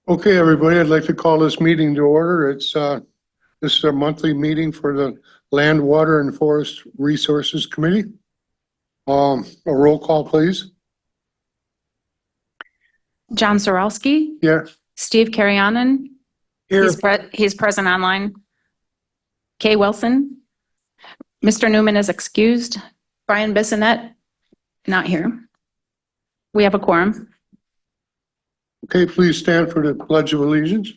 Okay, everybody, I'd like to call this meeting to order. This is our monthly meeting for the Land, Water, and Forest Resources Committee. A roll call, please. John Zarowski, Yeah, Steve Carrionen. here. He's present online. Kay Wilson. Mr. Newman is excused. Brian Bissonette, not here. We have a quorum. Okay, please stand for the Pledge of Allegiance.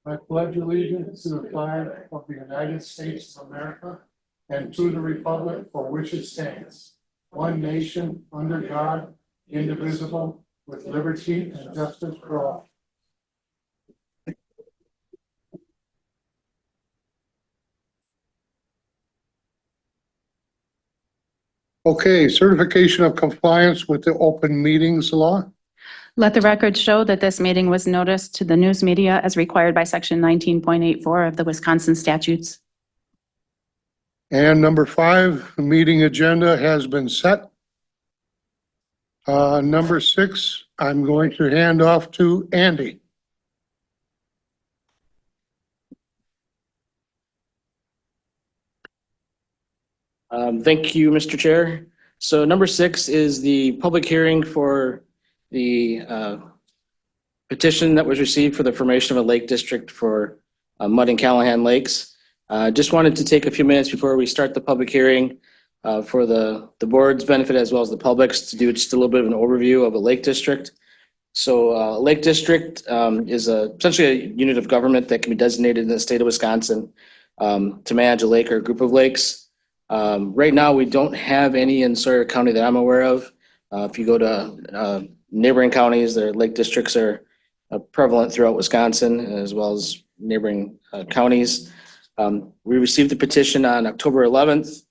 I pledge allegiance to the flag of the United States of America and to the republic for which it stands, one nation, under God, indivisible, with liberty and justice for all. Okay, certification of compliance with the open meetings law. Let the record show that this meeting was noticed to the news media as required by section 19.84 of the Wisconsin statutes. And number 5, the meeting agenda has been set. Number 6, I'm going to hand off to Andy. Thank you, Mr. Chair. So number 6 is the public hearing for the petition that was received for the formation of a lake district for Mud and Callahan Lakes. Just wanted to take a few minutes before we start the public hearing for the board's benefit as well as the public's to do just a little bit of an overview of a lake district. So a lake district is essentially a unit of government that can be designated in the state of Wisconsin to manage a lake or a group of lakes. Right now, we don't have any in Sawyer County that I'm aware of. If you go to neighboring counties, their lake districts are prevalent throughout Wisconsin as well as neighboring counties. We received the petition on October 11th,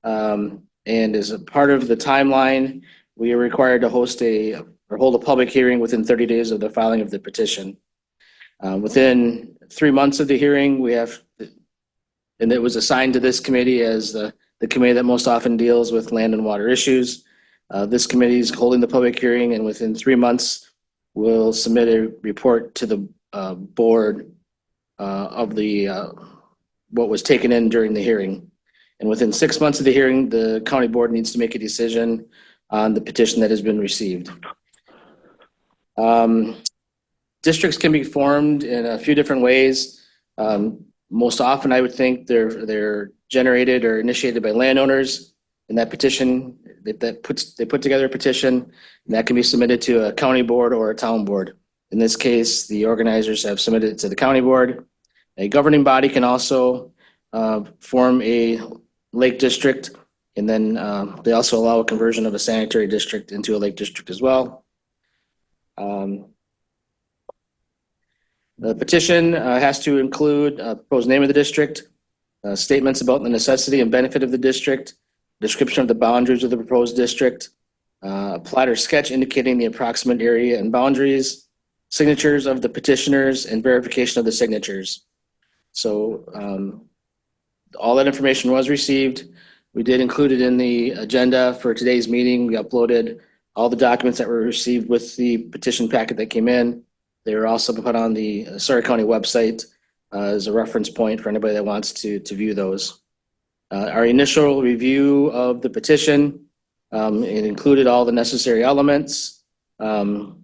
and as a part of the timeline, we are required to hold a public hearing within 30 days of the filing of the petition. Within 3 months of the hearing, and it was assigned to this committee as the committee that most often deals with land and water issues. This committee is holding the public hearing, and within 3 months, we'll submit a report to the board of what was taken in during the hearing. And within 6 months of the hearing, the county board needs to make a decision on the petition that has been received. Districts can be formed in a few different ways. Most often, I would think they're generated or initiated by landowners. In that petition, they put together a petition, and that can be submitted to a county board or a town board. In this case, the organizers have submitted it to the county board. A governing body can also form a lake district, and then they also allow a conversion of a sanitary district into a lake district as well. The petition has to include a proposed name of the district, statements about the necessity and benefit of the district, description of the boundaries of the proposed district, a plat or sketch indicating the approximate area and boundaries, signatures of the petitioners, and verification of the signatures. So all that information was received. We did include it in the agenda for today's meeting. We uploaded all the documents that were received with the petition packet that came in. They were also put on the Sawyer County website as a reference point for anybody that wants to view those. Our initial review of the petition, it included all the necessary elements. And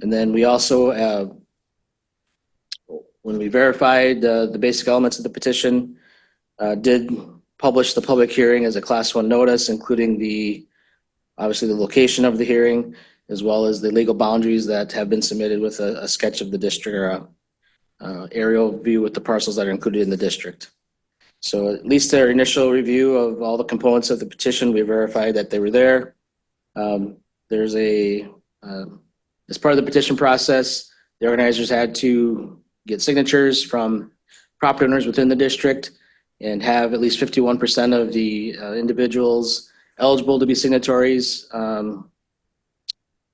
then we also, when we verified the basic elements of the petition, did publish the public hearing as a Class 1 notice, including obviously the location of the hearing, as well as the legal boundaries that have been submitted with a sketch of the district or aerial view with the parcels that are included in the district. So at least our initial review of all the components of the petition, we verified that they were there. There's as part of the petition process, the organizers had to get signatures from property owners within the district and have at least 51% of the individuals eligible to be signatories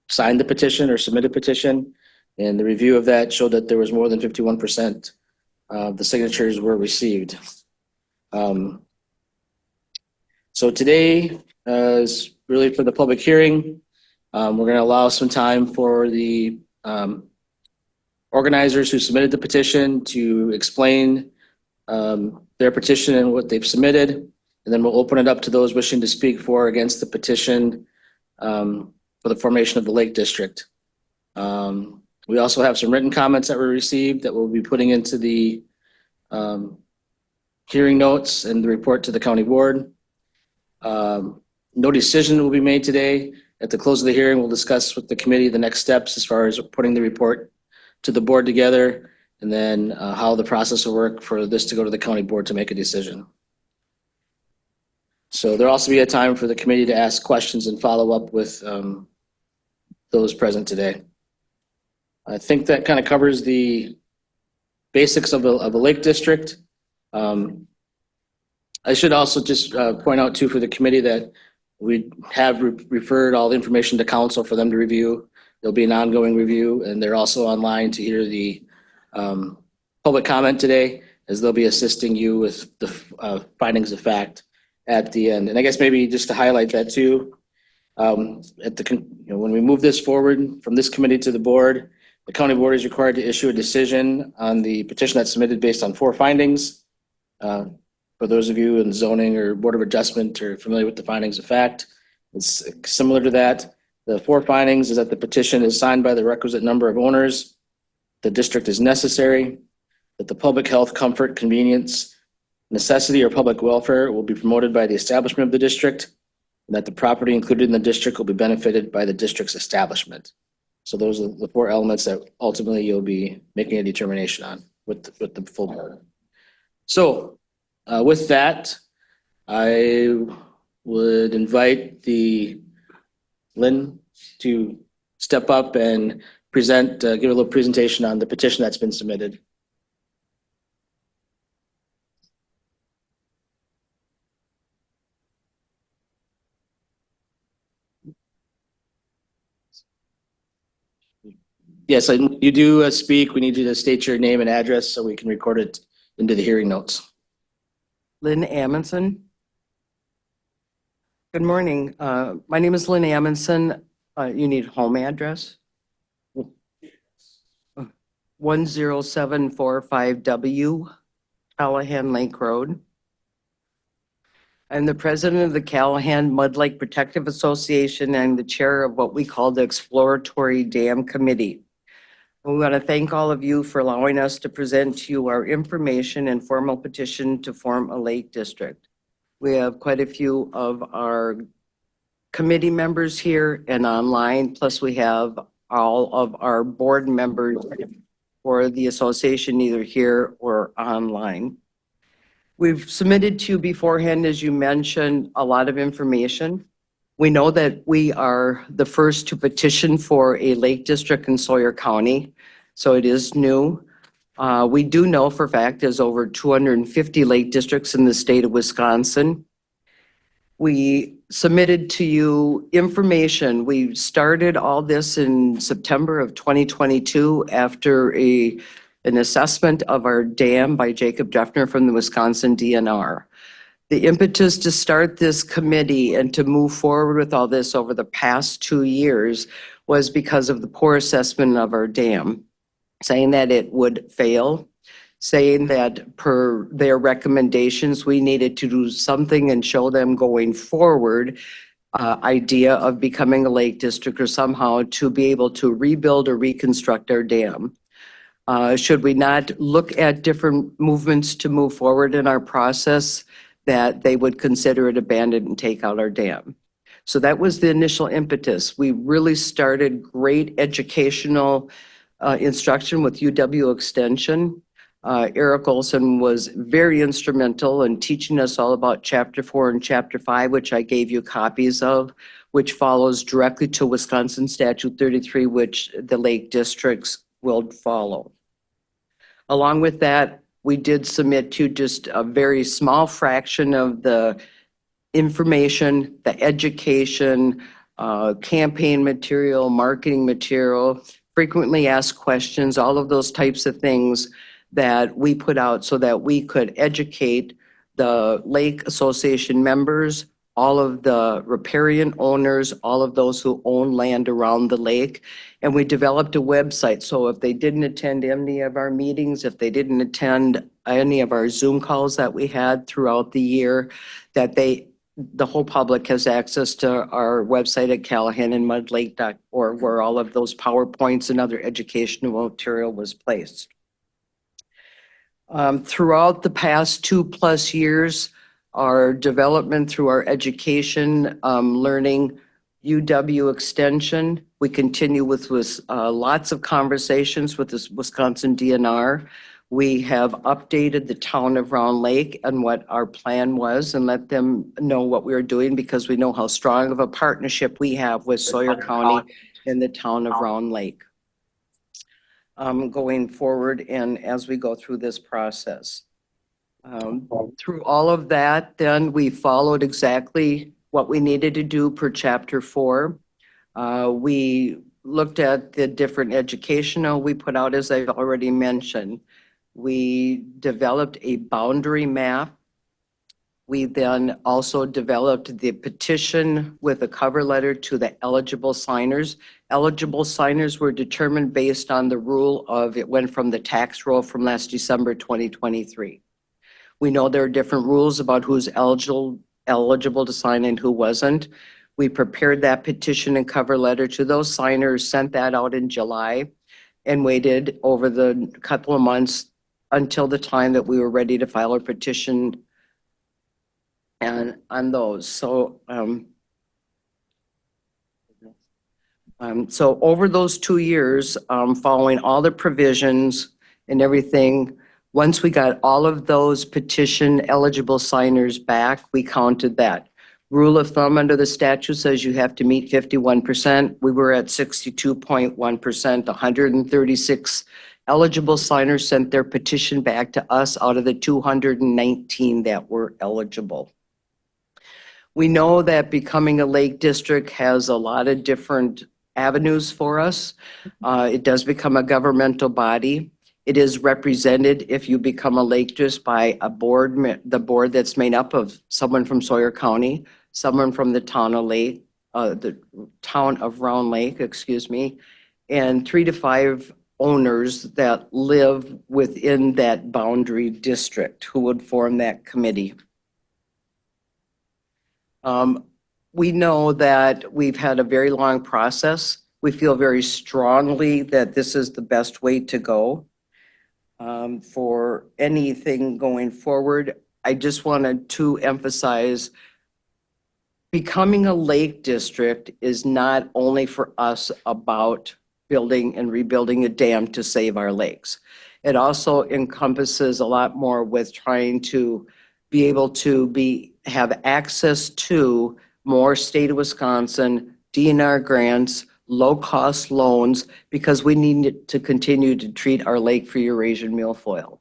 signed the petition or submitted petition. And the review of that showed that there was more than 51% of the signatures were received. So today is really for the public hearing. We're going to allow some time for the organizers who submitted the petition to explain their petition and what they've submitted. And then we'll open it up to those wishing to speak for or against the petition for the formation of the Lake District. We also have some written comments that were received that we'll be putting into the hearing notes and the report to the county board. No decision will be made today. At the close of the hearing, we'll discuss with the committee the next steps as far as putting the report to the board together, and then how the process will work for this to go to the county board to make a decision. So there'll also be a time for the committee to ask questions and follow up with those present today. I think that kind of covers the basics of a lake district. I should also just point out too for the committee that we have referred all the information to council for them to review. There'll be an ongoing review, and they're also online to hear the public comment today, as they'll be assisting you with the findings of fact at the end. And I guess maybe just to highlight that too, when we move this forward from this committee to the board, the county board is required to issue a decision on the petition that's submitted based on 4 findings. For those of you in zoning or board of adjustment are familiar with the findings of fact, it's similar to that. The 4 findings is that the petition is signed by the requisite number of owners, the district is necessary, that the public health, comfort, convenience, necessity, or public welfare will be promoted by the establishment of the district, and that the property included in the district will be benefited by the district's establishment. So those are the 4 elements that ultimately you'll be making a determination on with the full board. So with that, I would invite Lynn to step up and present, give a little presentation on the petition that's been submitted. Yes, you do speak. We need you to state your name and address so we can record it into the hearing notes. Lynn Amundson. Good morning. My name is Lynn Amundson. You need home address? 10745W Callahan Lake Road. I'm the president of the Callahan Mud Lake Protective Association and the chair of what we call the Exploratory Dam Committee. We want to thank all of you for allowing us to present to you our information and formal petition to form a lake district. We have quite a few of our committee members here and online, plus we have all of our board members for the association either here or online. We've submitted to you beforehand, as you mentioned, a lot of information. We know that we are the first to petition for a lake district in Sawyer County, so it is new. We do know for a fact there's over 250 lake districts in the state of Wisconsin. We submitted to you information. We started all this in September of 2022 after an assessment of our dam by Jacob Jeffner from the Wisconsin DNR. The impetus to start this committee and to move forward with all this over the past 2 years was because of the poor assessment of our dam, saying that it would fail, saying that per their recommendations, we needed to do something and show them going forward, idea of becoming a lake district or somehow to be able to rebuild or reconstruct our dam. Should we not look at different movements to move forward in our process, that they would consider it abandoned and take out our dam. So that was the initial impetus. We really started great educational instruction with UW Extension. Eric Olson was very instrumental in teaching us all about Chapter 4 and Chapter 5, which I gave you copies of, which follows directly to Wisconsin Statute 33, which the lake districts will follow. Along with that, we did submit to just a very small fraction of the information, the education, campaign material, marketing material, frequently asked questions, all of those types of things that we put out so that we could educate the Lake Association members, all of the riparian owners, all of those who own land around the lake. And we developed a website. So if they didn't attend any of our meetings, if they didn't attend any of our Zoom calls that we had throughout the year, that the whole public has access to our website at callahanandmudlake.org, where all of those PowerPoints and other educational material was placed. Throughout the past 2+ years, our development through our education, learning, UW Extension, we continue with lots of conversations with the Wisconsin DNR. We have updated the town of Round Lake and what our plan was and let them know what we are doing because we know how strong of a partnership we have with Sawyer County and the town of Round Lake. Going forward and as we go through this process. Through all of that, then we followed exactly what we needed to do per Chapter 4. We looked at the different educational we put out, as I've already mentioned. We developed a boundary map. We then also developed the petition with a cover letter to the eligible signers. Eligible signers were determined based on the rule of, it went from the tax roll from last December 2023. We know there are different rules about who's eligible to sign and who wasn't. We prepared that petition and cover letter to those signers, sent that out in July, and waited over the couple of months until the time that we were ready to file our petition and on those. So so over those 2 years, following all the provisions and everything, once we got all of those petition eligible signers back, we counted that. Rule of thumb under the statute says you have to meet 51%. We were at 62.1%, 136 eligible signers sent their petition back to us out of the 219 that were eligible. We know that becoming a lake district has a lot of different avenues for us. It does become a governmental body. It is represented if you become a lake district by a board, the board that's made up of someone from Sawyer County, someone from the town of Round Lake, excuse me, and 3 to 5 owners that live within that boundary district who would form that committee. We know that we've had a very long process. We feel very strongly that this is the best way to go for anything going forward. I just wanted to emphasize becoming a lake district is not only for us about building and rebuilding a dam to save our lakes. It also encompasses a lot more with trying to be able to have access to more state of Wisconsin DNR grants, low-cost loans, because we need to continue to treat our lake for Eurasian milfoil.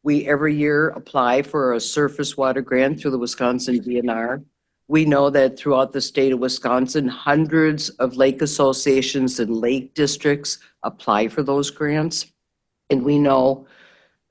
We every year apply for a surface water grant through the Wisconsin DNR. We know that throughout the state of Wisconsin, hundreds of lake associations and lake districts apply for those grants. And we know,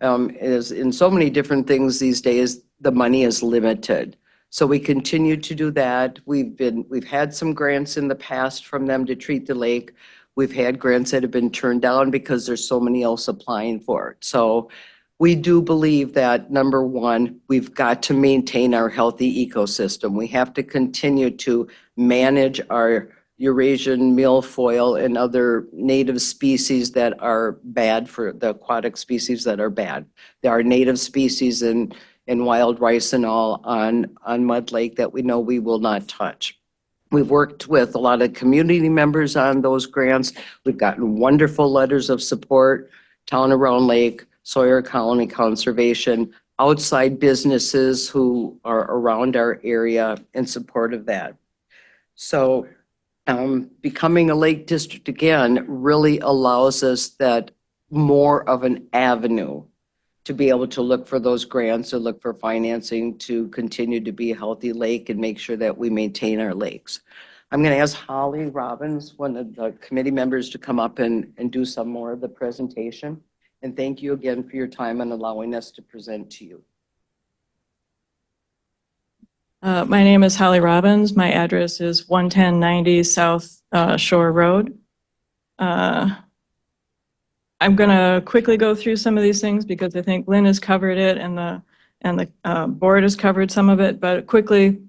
as in so many different things these days, the money is limited. So we continue to do that. We've had some grants in the past from them to treat the lake. We've had grants that have been turned down because there's so many else applying for it. So we do believe that, number one, we've got to maintain our healthy ecosystem. We have to continue to manage our Eurasian milfoil and other native species that are bad, for the aquatic species that are bad. There are native species in wild rice and all on Mud Lake that we know we will not touch. We've worked with a lot of community members on those grants. We've gotten wonderful letters of support, Town of Round Lake, Sawyer County Conservation, outside businesses who are around our area in support of that. So becoming a lake district again really allows us that more of an avenue to be able to look for those grants or look for financing to continue to be a healthy lake and make sure that we maintain our lakes. I'm going to ask Holly Robbins, one of the committee members, to come up and do some more of the presentation. And thank you again for your time and allowing us to present to you. My name is Holly Robbins. My address is 11090 South Shore Road. I'm going to quickly go through some of these things because I think Lynn has covered it and the board has covered some of it, but quickly,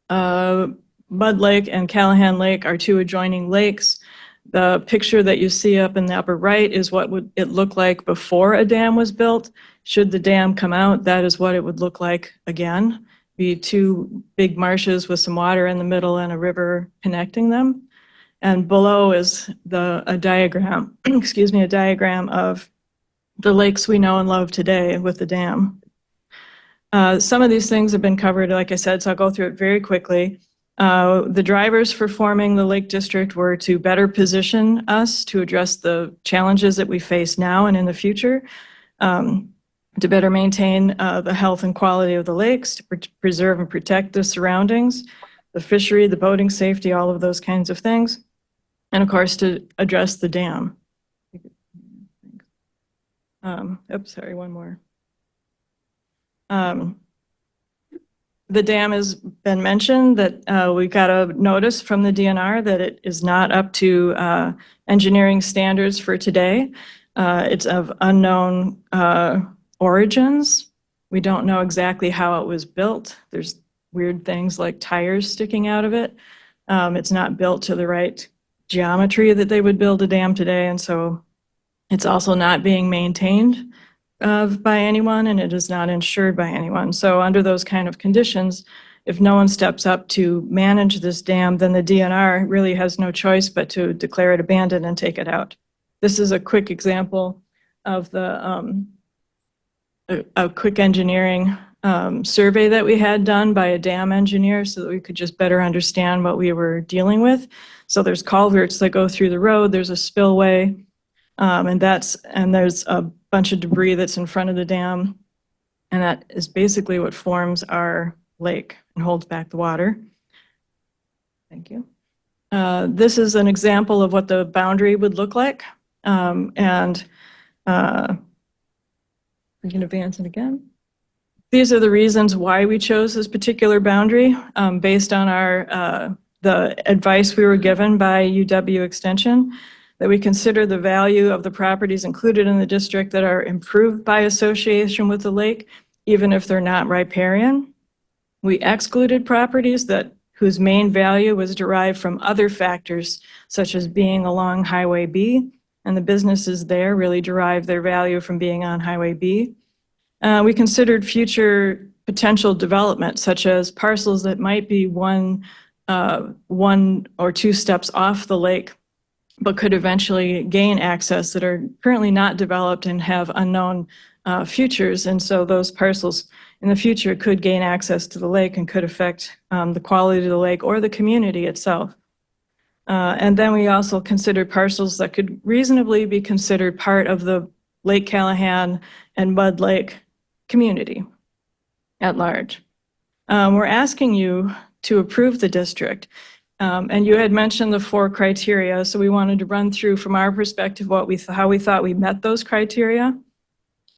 Mud Lake and Callahan Lake are two adjoining lakes. The picture that you see up in the upper right is what would it look like before a dam was built. Should the dam come out, that is what it would look like again. Be two big marshes with some water in the middle and a river connecting them. And below is a diagram, excuse me, a diagram of the lakes we know and love today with the dam. Some of these things have been covered, like I said, so I'll go through it very quickly. The drivers for forming the Lake District were to better position us to address the challenges that we face now and in the future, to better maintain the health and quality of the lakes, to preserve and protect the surroundings, the fishery, the boating safety, all of those kinds of things. And of course, to address the dam. Oops, sorry, one more. The dam has been mentioned that we got a notice from the DNR that it is not up to engineering standards for today. It's of unknown origins. We don't know exactly how it was built. There's weird things like tires sticking out of it. It's not built to the right geometry that they would build a dam today, and so it's also not being maintained by anyone, and it is not insured by anyone. So under those kind of conditions, if no one steps up to manage this dam, then the DNR really has no choice but to declare it abandoned and take it out. This is a quick example of a quick engineering survey that we had done by a dam engineer so that we could just better understand what we were dealing with. So there's culverts that go through the road, there's a spillway, and there's a bunch of debris that's in front of the dam. And that is basically what forms our lake and holds back the water. Thank you. This is an example of what the boundary would look like. We can advance it again. These are the reasons why we chose this particular boundary, based on the advice we were given by UW Extension, that we consider the value of the properties included in the district that are improved by association with the lake, even if they're not riparian. We excluded properties whose main value was derived from other factors, such as being along Highway B, and the businesses there really derive their value from being on Highway B. We considered future potential development, such as parcels that might be one or two steps off the lake, but could eventually gain access, that are currently not developed and have unknown futures. And so those parcels in the future could gain access to the lake and could affect the quality of the lake or the community itself. And then we also considered parcels that could reasonably be considered part of the Lake Callahan and Mud Lake community at large. We're asking you to approve the district. And you had mentioned the 4 criteria, so we wanted to run through from our perspective how we thought we met those criteria.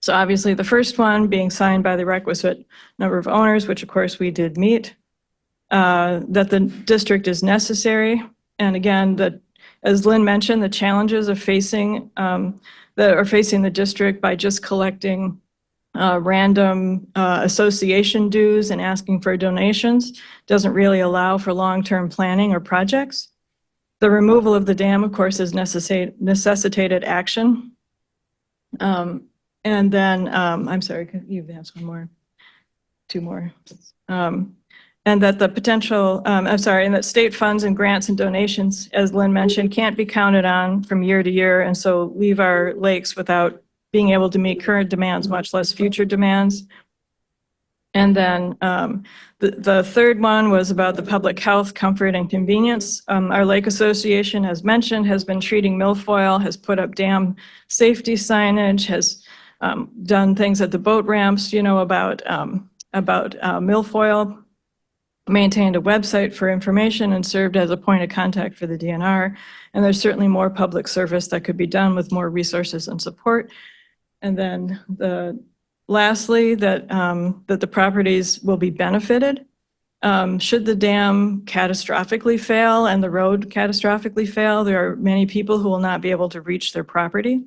So obviously the first one being signed by the requisite number of owners, which of course we did meet, that the district is necessary. And again, as Lynn mentioned, the challenges of facing the district by just collecting random association dues and asking for donations doesn't really allow for long-term planning or projects. The removal of the dam, of course, has necessitated action. And then, I'm sorry, could you advance one more? 2 more. And that the potential, and that state funds and grants and donations, as Lynn mentioned, can't be counted on from year to year, and so leave our lakes without being able to meet current demands, much less future demands. And then the third one was about the public health, comfort, and convenience. Our Lake Association, as mentioned, has been treating milfoil, has put up dam safety signage, has done things at the boat ramps, about milfoil, maintained a website for information, and served as a point of contact for the DNR. And there's certainly more public service that could be done with more resources and support. And then lastly, that the properties will be benefited. Should the dam catastrophically fail and the road catastrophically fail, there are many people who will not be able to reach their property.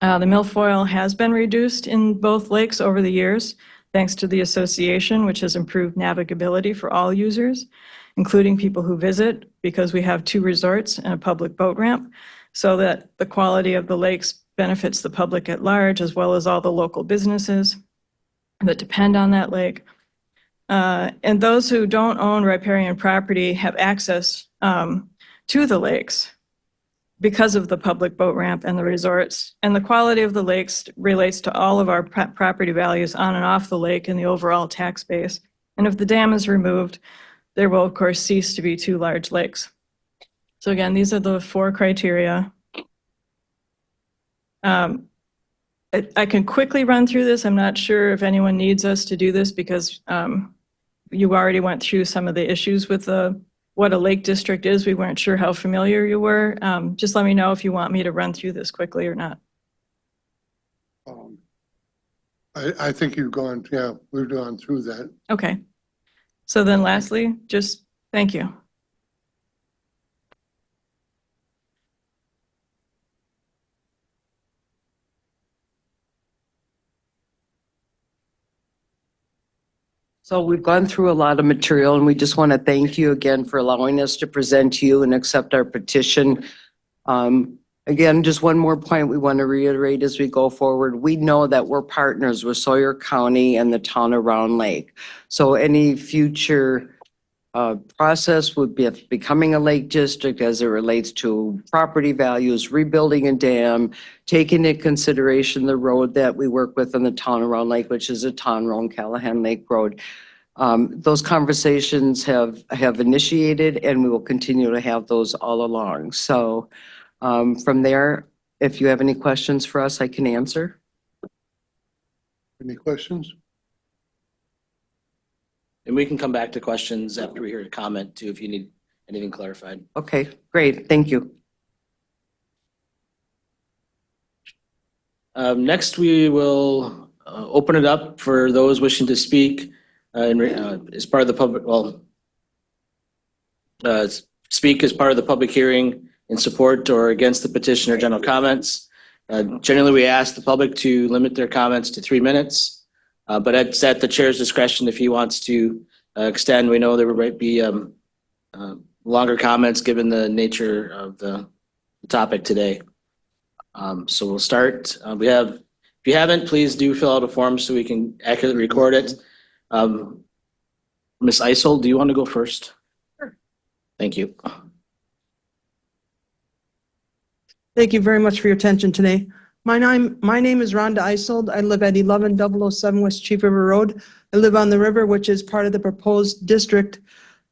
The milfoil has been reduced in both lakes over the years, thanks to the association, which has improved navigability for all users, including people who visit, because we have 2 resorts and a public boat ramp, so that the quality of the lakes benefits the public at large, as well as all the local businesses that depend on that lake. And those who don't own riparian property have access to the lakes because of the public boat ramp and the resorts. And the quality of the lakes relates to all of our property values on and off the lake and the overall tax base. And if the dam is removed, there will, of course, cease to be 2 large lakes. So again, these are the 4 criteria. I can quickly run through this. I'm not sure if anyone needs us to do this because you already went through some of the issues with what a lake district is. We weren't sure how familiar you were. Just let me know if you want me to run through this quickly or not. I think we've gone through that. Okay. So then lastly, just thank you. So we've gone through a lot of material and we just want to thank you again for allowing us to present to you and accept our petition. Again, just one more point we want to reiterate as we go forward. We know that we're partners with Sawyer County and the town of Round Lake. So any future process would be becoming a lake district as it relates to property values, rebuilding a dam, taking into consideration the road that we work with in the town of Round Lake, which is a town road, Callahan Lake Road. Those conversations have initiated and we will continue to have those all along. So from there, if you have any questions for us, I can answer. Any questions? And we can come back to questions after we hear a comment too, if you need anything clarified. Okay, great. Thank you. Next, we will open it up for those wishing to speak as part of the public, speak as part of the public hearing in support or against the petition or general comments. Generally, we ask the public to limit their comments to 3 minutes. But it's at the chair's discretion if he wants to extend. We know there might be longer comments given the nature of the topic today. So we'll start. If you haven't, please do fill out a form so we can accurately record it. Ms. Isel, do you want to go first? Sure. Thank you. Thank you very much for your attention today. My name is Rhonda Isold. I live at 11007 West Chief River Road. I live on the river, which is part of the proposed district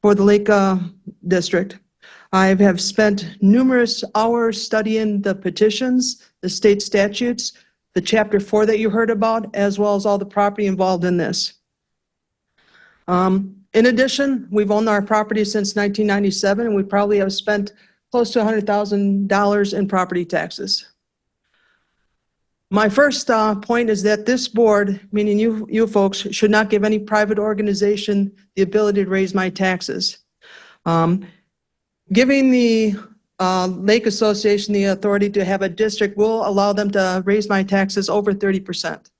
for the Lake District. I have spent numerous hours studying the petitions, the state statutes, the Chapter 4 that you heard about, as well as all the property involved in this. In addition, we've owned our property since 1997, and we probably have spent close to $100,000 in property taxes. My first point is that this board, meaning you folks, should not give any private organization the ability to raise my taxes. Giving the Lake Association the authority to have a district will allow them to raise my taxes over 30%.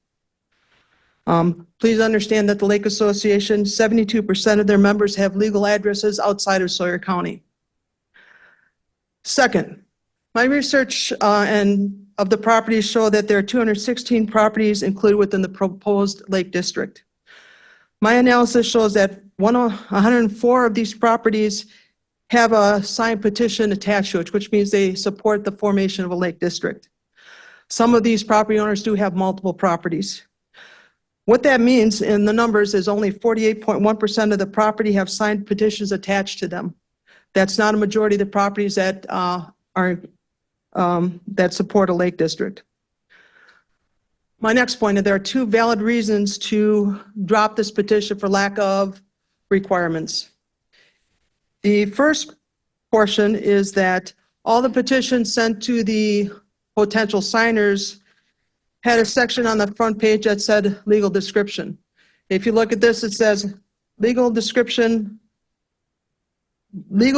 Please understand that the Lake Association, 72% of their members have legal addresses outside of Sawyer County. Second, my research of the properties show that there are 216 properties included within the proposed Lake District. My analysis shows that 104 of these properties have a signed petition attached to it, which means they support the formation of a Lake District. Some of these property owners do have multiple properties. What that means in the numbers is only 48.1% of the property have signed petitions attached to them. That's not a majority of the properties that that support a Lake District. My next point is there are 2 valid reasons to drop this petition for lack of requirements. The first portion is that all the petitions sent to the potential signers had a section on the front page that said legal description. If you look at this, it says legal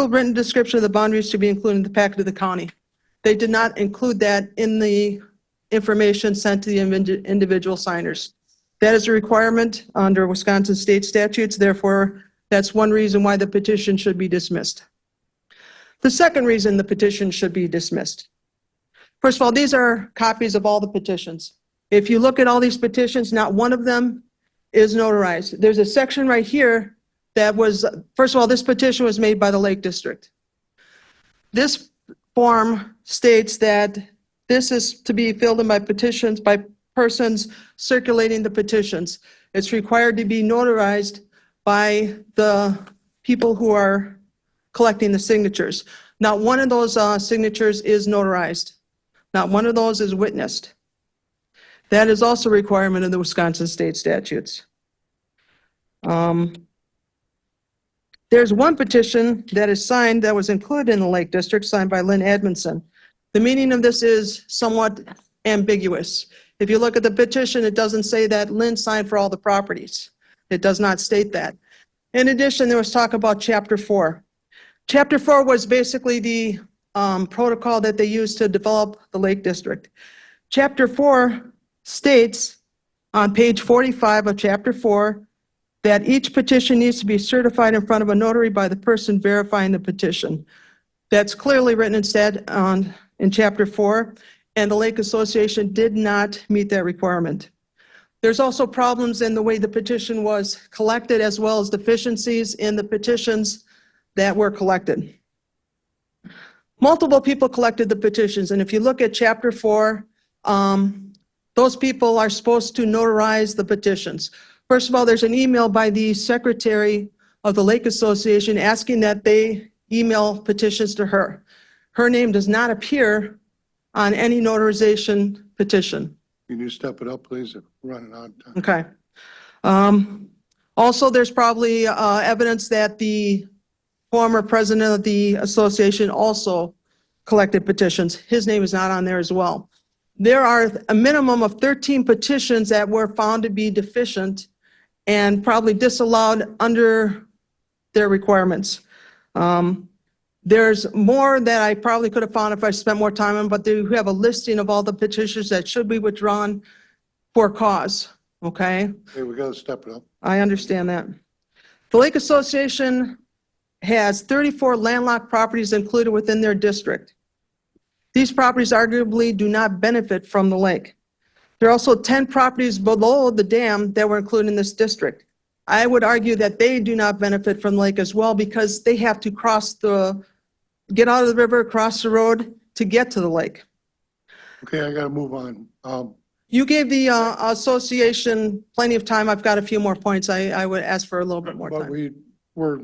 written description of the boundaries to be included in the packet of the county. They did not include that in the information sent to the individual signers. That is a requirement under Wisconsin state statutes. Therefore, that's one reason why the petition should be dismissed. The second reason the petition should be dismissed. First of all, these are copies of all the petitions. If you look at all these petitions, not one of them is notarized. There's a section right here that was, first of all, this petition was made by the Lake District. This form states that this is to be filled in by petitions by persons circulating the petitions. It's required to be notarized by the people who are collecting the signatures. Not one of those signatures is notarized. Not one of those is witnessed. That is also a requirement of the Wisconsin state statutes. There's one petition that is signed that was included in the Lake District, signed by Lynn Edmondson. The meaning of this is somewhat ambiguous. If you look at the petition, it doesn't say that Lynn signed for all the properties. It does not state that. In addition, there was talk about Chapter 4. Chapter 4 was basically the protocol that they used to develop the Lake District. Chapter 4 states on page 45 of Chapter 4 that each petition needs to be certified in front of a notary by the person verifying the petition. That's clearly written instead in Chapter 4, and the Lake Association did not meet that requirement. There's also problems in the way the petition was collected, as well as deficiencies in the petitions that were collected. Multiple people collected the petitions, and if you look at Chapter 4, those people are supposed to notarize the petitions. First of all, there's an email by the secretary of the Lake Association asking that they email petitions to her. Her name does not appear on any notarization petition. Can you step it up, please? We're running out of time. Okay. Also, there's probably evidence that the former president of the association also collected petitions. His name is not on there as well. There are a minimum of 13 petitions that were found to be deficient and probably disallowed under their requirements. There's more that I probably could have found if I spent more time on, but they have a listing of all the petitions that should be withdrawn for cause, okay? Hey, we gotta step it up. I understand that. The Lake Association has 34 landlocked properties included within their district. These properties arguably do not benefit from the lake. There are also 10 properties below the dam that were included in this district. I would argue that they do not benefit from the lake as well because they have to get out of the river, cross the road to get to the lake. Okay, I gotta move on. You gave the association plenty of time. I've got a few more points. I would ask for a little bit more But time. we're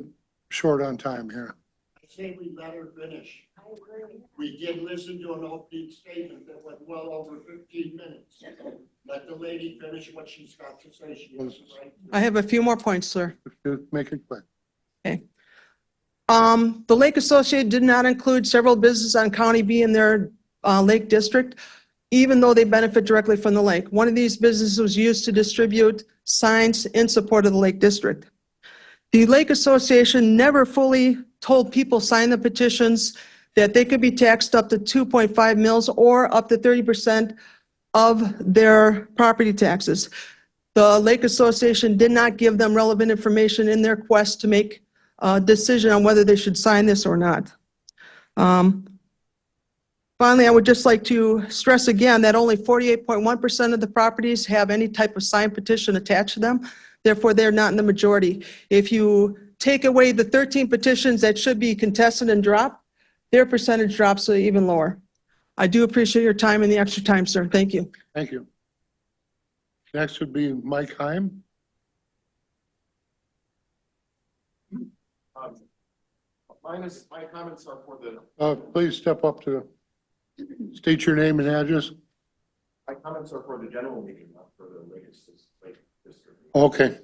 short on time here. I say we let her finish. We did listen to an opening statement that went well over 15 minutes. Let the lady finish what she's got to say. She has the right to- I have a few more points, sir. Just make it quick. The Lake Association did not include several businesses on County B in their Lake District, even though they benefit directly from the lake. One of these businesses was used to distribute signs in support of the Lake District. The Lake Association never fully told people sign the petitions that they could be taxed up to 2.5 mils or up to 30% of their property taxes. The Lake Association did not give them relevant information in their quest to make a decision on whether they should sign this or not. Finally, I would just like to stress again that only 48.1% of the properties have any type of signed petition attached to them. Therefore, they're not in the majority. If you take away the 13 petitions that should be contested and dropped, their percentage drops even lower. I do appreciate your time and the extra time, sir. Thank you. Thank you. Next would be Mike Heim. My comments are for the, Please step up to state your name and address. my comments are for the general meeting, not for the latest Lake District. Okay.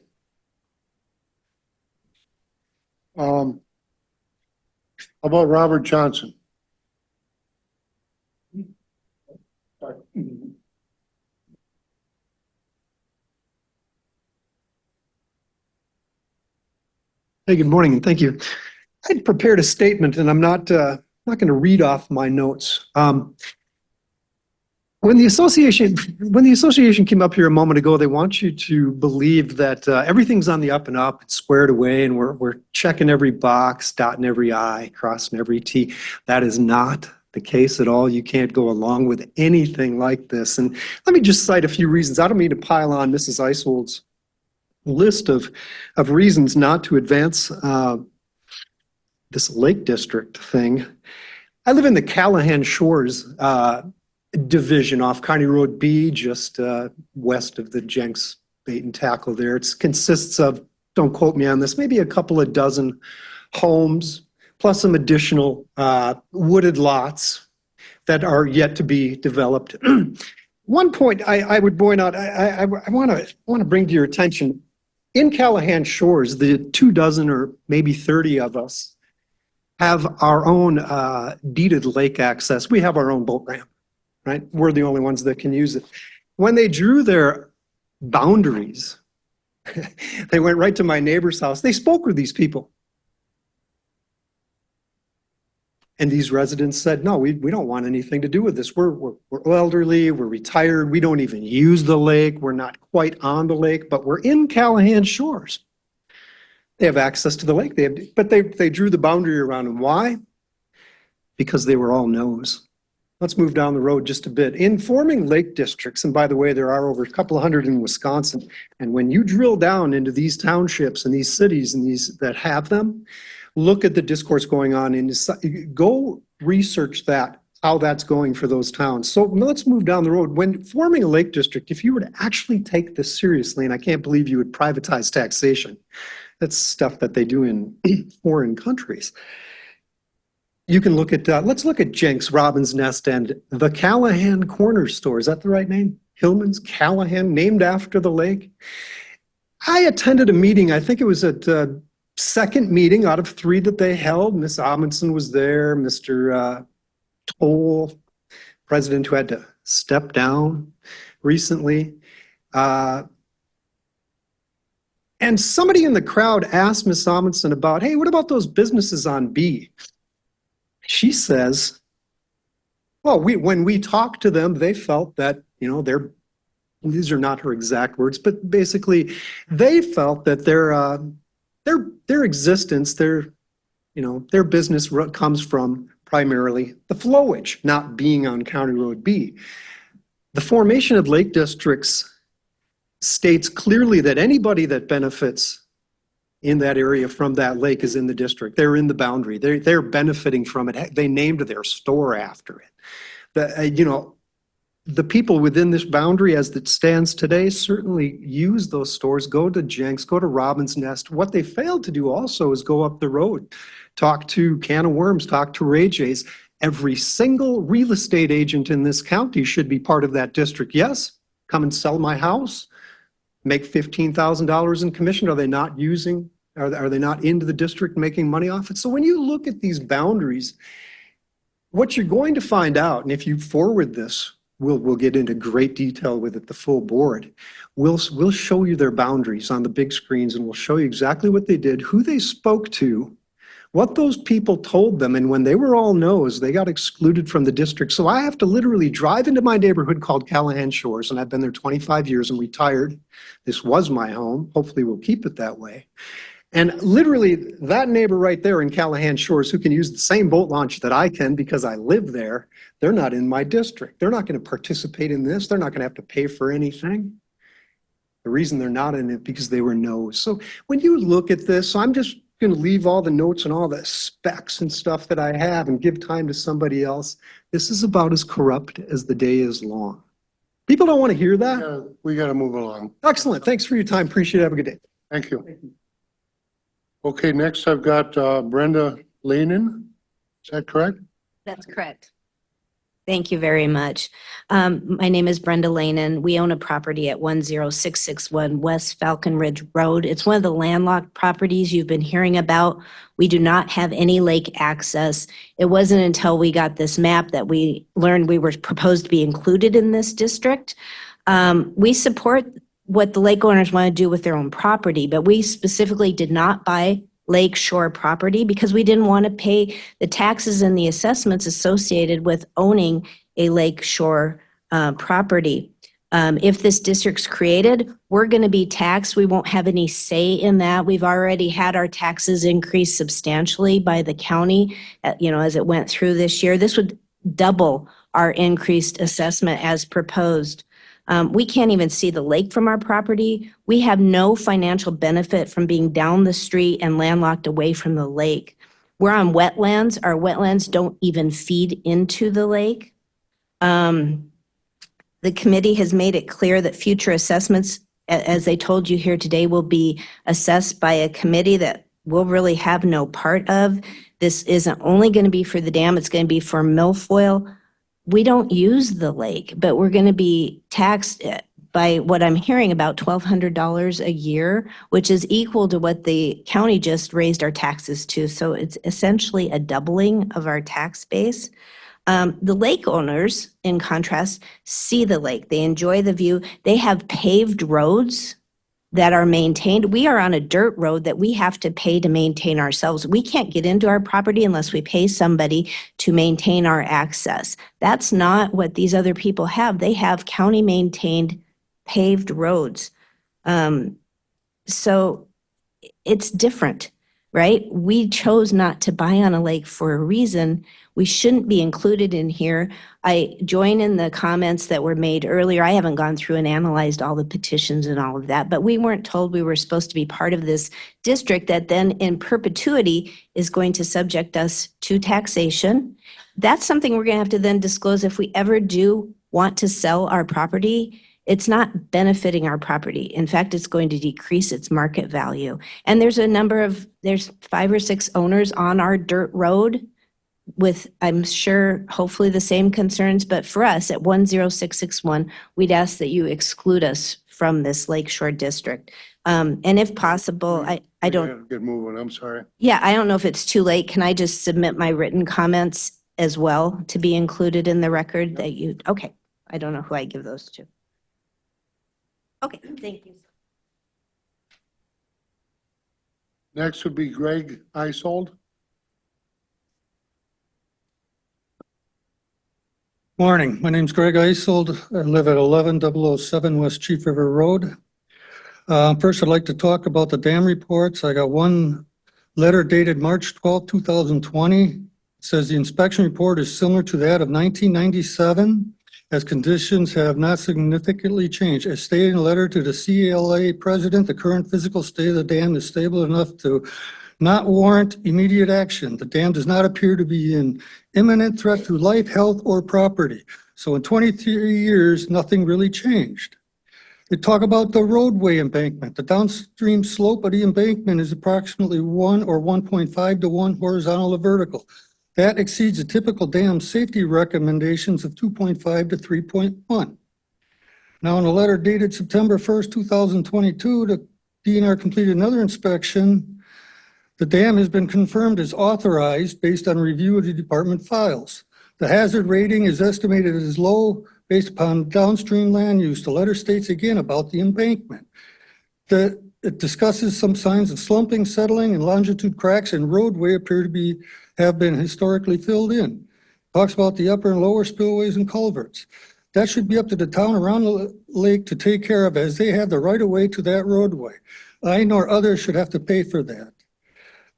How about Robert Johnson? Hey, good morning, and thank you. I'd prepared a statement, and I'm not going to read off my notes. When the association came up here a moment ago, they want you to believe that everything's on the up and up, it's squared away, and we're checking every box, dotting every I, crossing every T. That is not the case at all. You can't go along with anything like this. And let me just cite a few reasons. I don't mean to pile on Mrs. Isold's list of reasons not to advance this Lake District thing. I live in the Callahan Shores division off County Road B, just west of the Jenks Bait and Tackle there. It consists of, don't quote me on this, maybe a couple of dozen homes, plus some additional wooded lots that are yet to be developed. One point I would point out, I want to bring to your attention, in Callahan Shores, the 24 or maybe 30 of us have our own deeded lake access. We have our own boat ramp. Right? We're the only ones that can use it. When they drew their boundaries, they went right to my neighbor's house. They spoke with these people. And these residents said, no, we don't want anything to do with this. We're elderly, we're retired, we don't even use the lake, we're not quite on the lake, but we're in Callahan Shores. They have access to the lake, but they drew the boundary around them. Why? Because they were all no's. Let's move down the road just a bit. In forming lake districts, and by the way, there are over a couple of hundred in Wisconsin, and when you drill down into these townships and these cities and these that have them, look at the discourse going on in this, go research that, how that's going for those towns. So let's move down the road. When forming a lake district, if you were to actually take this seriously, and I can't believe you would privatize taxation, that's stuff that they do in foreign countries. You can look at, let's look at Jenks, Robin's Nest, and the Callahan Corner Store. Is that the right name? Hillman's Callahan, named after the lake. I attended a meeting, I think it was at second meeting out of 3 that they held. Miss Amundsen was there, Mr. Toll, president who had to step down recently. And somebody in the crowd asked Miss Amundsen about, hey, what about those businesses on B? She says, well, when we talked to them, they felt that, these are not her exact words, but basically they felt that their existence, their business comes from primarily the flowage, not being on County Road B. The formation of lake districts states clearly that anybody that benefits in that area from that lake is in the district. They're in the boundary. They're benefiting from it. They named their store after it. The people within this boundary as it stands today certainly use those stores, go to Jenks, go to Robin's Nest. What they failed to do also is go up the road, talk to Can of Worms, talk to Ray J's. Every single real estate agent in this county should be part of that district. Yes, come and sell my house. Make $15,000 in commission. Are they not are they not into the district making money off it? So when you look at these boundaries, what you're going to find out, and if you forward this, we'll get into great detail with it, the full board. We'll show you their boundaries on the big screens, and we'll show you exactly what they did, who they spoke to, what those people told them, and when they were all no's, they got excluded from the district. So I have to literally drive into my neighborhood called Callahan Shores, and I've been there 25 years and retired. This was my home. Hopefully we'll keep it that way. And literally that neighbor right there in Callahan Shores who can use the same boat launch that I can because I live there, they're not in my district. They're not going to participate in this. They're not going to have to pay for anything. The reason they're not in it because they were no's. So when you look at this, I'm just going to leave all the notes and all the specs and stuff that I have and give time to somebody else. This is about as corrupt as the day is long. People don't want to hear that. We got to move along. Excellent. Thanks for your time. Appreciate it. Have a good day. Thank you. Okay, next I've got Brenda Lanin. Is that correct? That's correct. Thank you very much. My name is Brenda Lanin. We own a property at 10661 West Falcon Ridge Road. It's one of the landlocked properties you've been hearing about. We do not have any lake access. It wasn't until we got this map that we learned we were proposed to be included in this district. We support what the lake owners want to do with their own property, but we specifically did not buy lake shore property because we didn't want to pay the taxes and the assessments associated with owning a lake shore property. If this district's created, we're going to be taxed. We won't have any say in that. We've already had our taxes increased substantially by the county, as it went through this year. This would double our increased assessment as proposed. We can't even see the lake from our property. We have no financial benefit from being down the street and landlocked away from the lake. We're on wetlands. Our wetlands don't even feed into the lake. The committee has made it clear that future assessments, as they told you here today, will be assessed by a committee that we'll really have no part of. This isn't only going to be for the dam, it's going to be for milfoil. We don't use the lake, but we're going to be taxed by what I'm hearing about $1,200 a year, which is equal to what the county just raised our taxes to. So it's essentially a doubling of our tax base. The lake owners, in contrast, see the lake. They enjoy the view. They have paved roads that are maintained. We are on a dirt road that we have to pay to maintain ourselves. We can't get into our property unless we pay somebody to maintain our access. That's not what these other people have. They have county-maintained paved roads. So it's different, right? We chose not to buy on a lake for a reason. We shouldn't be included in here. I join in the comments that were made earlier. I haven't gone through and analyzed all the petitions and all of that, but we weren't told we were supposed to be part of this district that then in perpetuity is going to subject us to taxation. That's something we're going to have to then disclose if we ever do want to sell our property. It's not benefiting our property. In fact, it's going to decrease its market value. And there's 5 or 6 owners on our dirt road with, I'm sure, hopefully the same concerns, but for us at 10661, we'd ask that you exclude us from this Lakeshore District. And if possible, I don't. Get moving, I'm sorry. Yeah, I don't know if it's too late. Can I just submit my written comments as well to be included in the record that you, okay. I don't know who I give those to. Okay, thank you. Next would be Greg Isold. Morning, my name's Greg Isold. I live at 11007 West Chief River Road. First, I'd like to talk about the dam reports. I got one letter dated March 12, 2020. It says the inspection report is similar to that of 1997, as conditions have not significantly changed. As stated in a letter to the CLA president, the current physical state of the dam is stable enough to not warrant immediate action. The dam does not appear to be in imminent threat to life, health, or property. So in 23 years, nothing really changed. They talk about the roadway embankment. The downstream slope of the embankment is approximately 1 or 1.5 to 1 horizontal to vertical. That exceeds the typical dam safety recommendations of 2.5 to 3.1. Now, in a letter dated September 1st, 2022, the DNR completed another inspection. The dam has been confirmed as authorized based on review of the department files. The hazard rating is estimated as low based upon downstream land use. The letter states again about the embankment. It discusses some signs of slumping, settling, and longitude cracks in roadway appear to have been historically filled in. Talks about the upper and lower spillways and culverts. That should be up to the town around the lake to take care of, as they have the right of way to that roadway. I nor others should have to pay for that.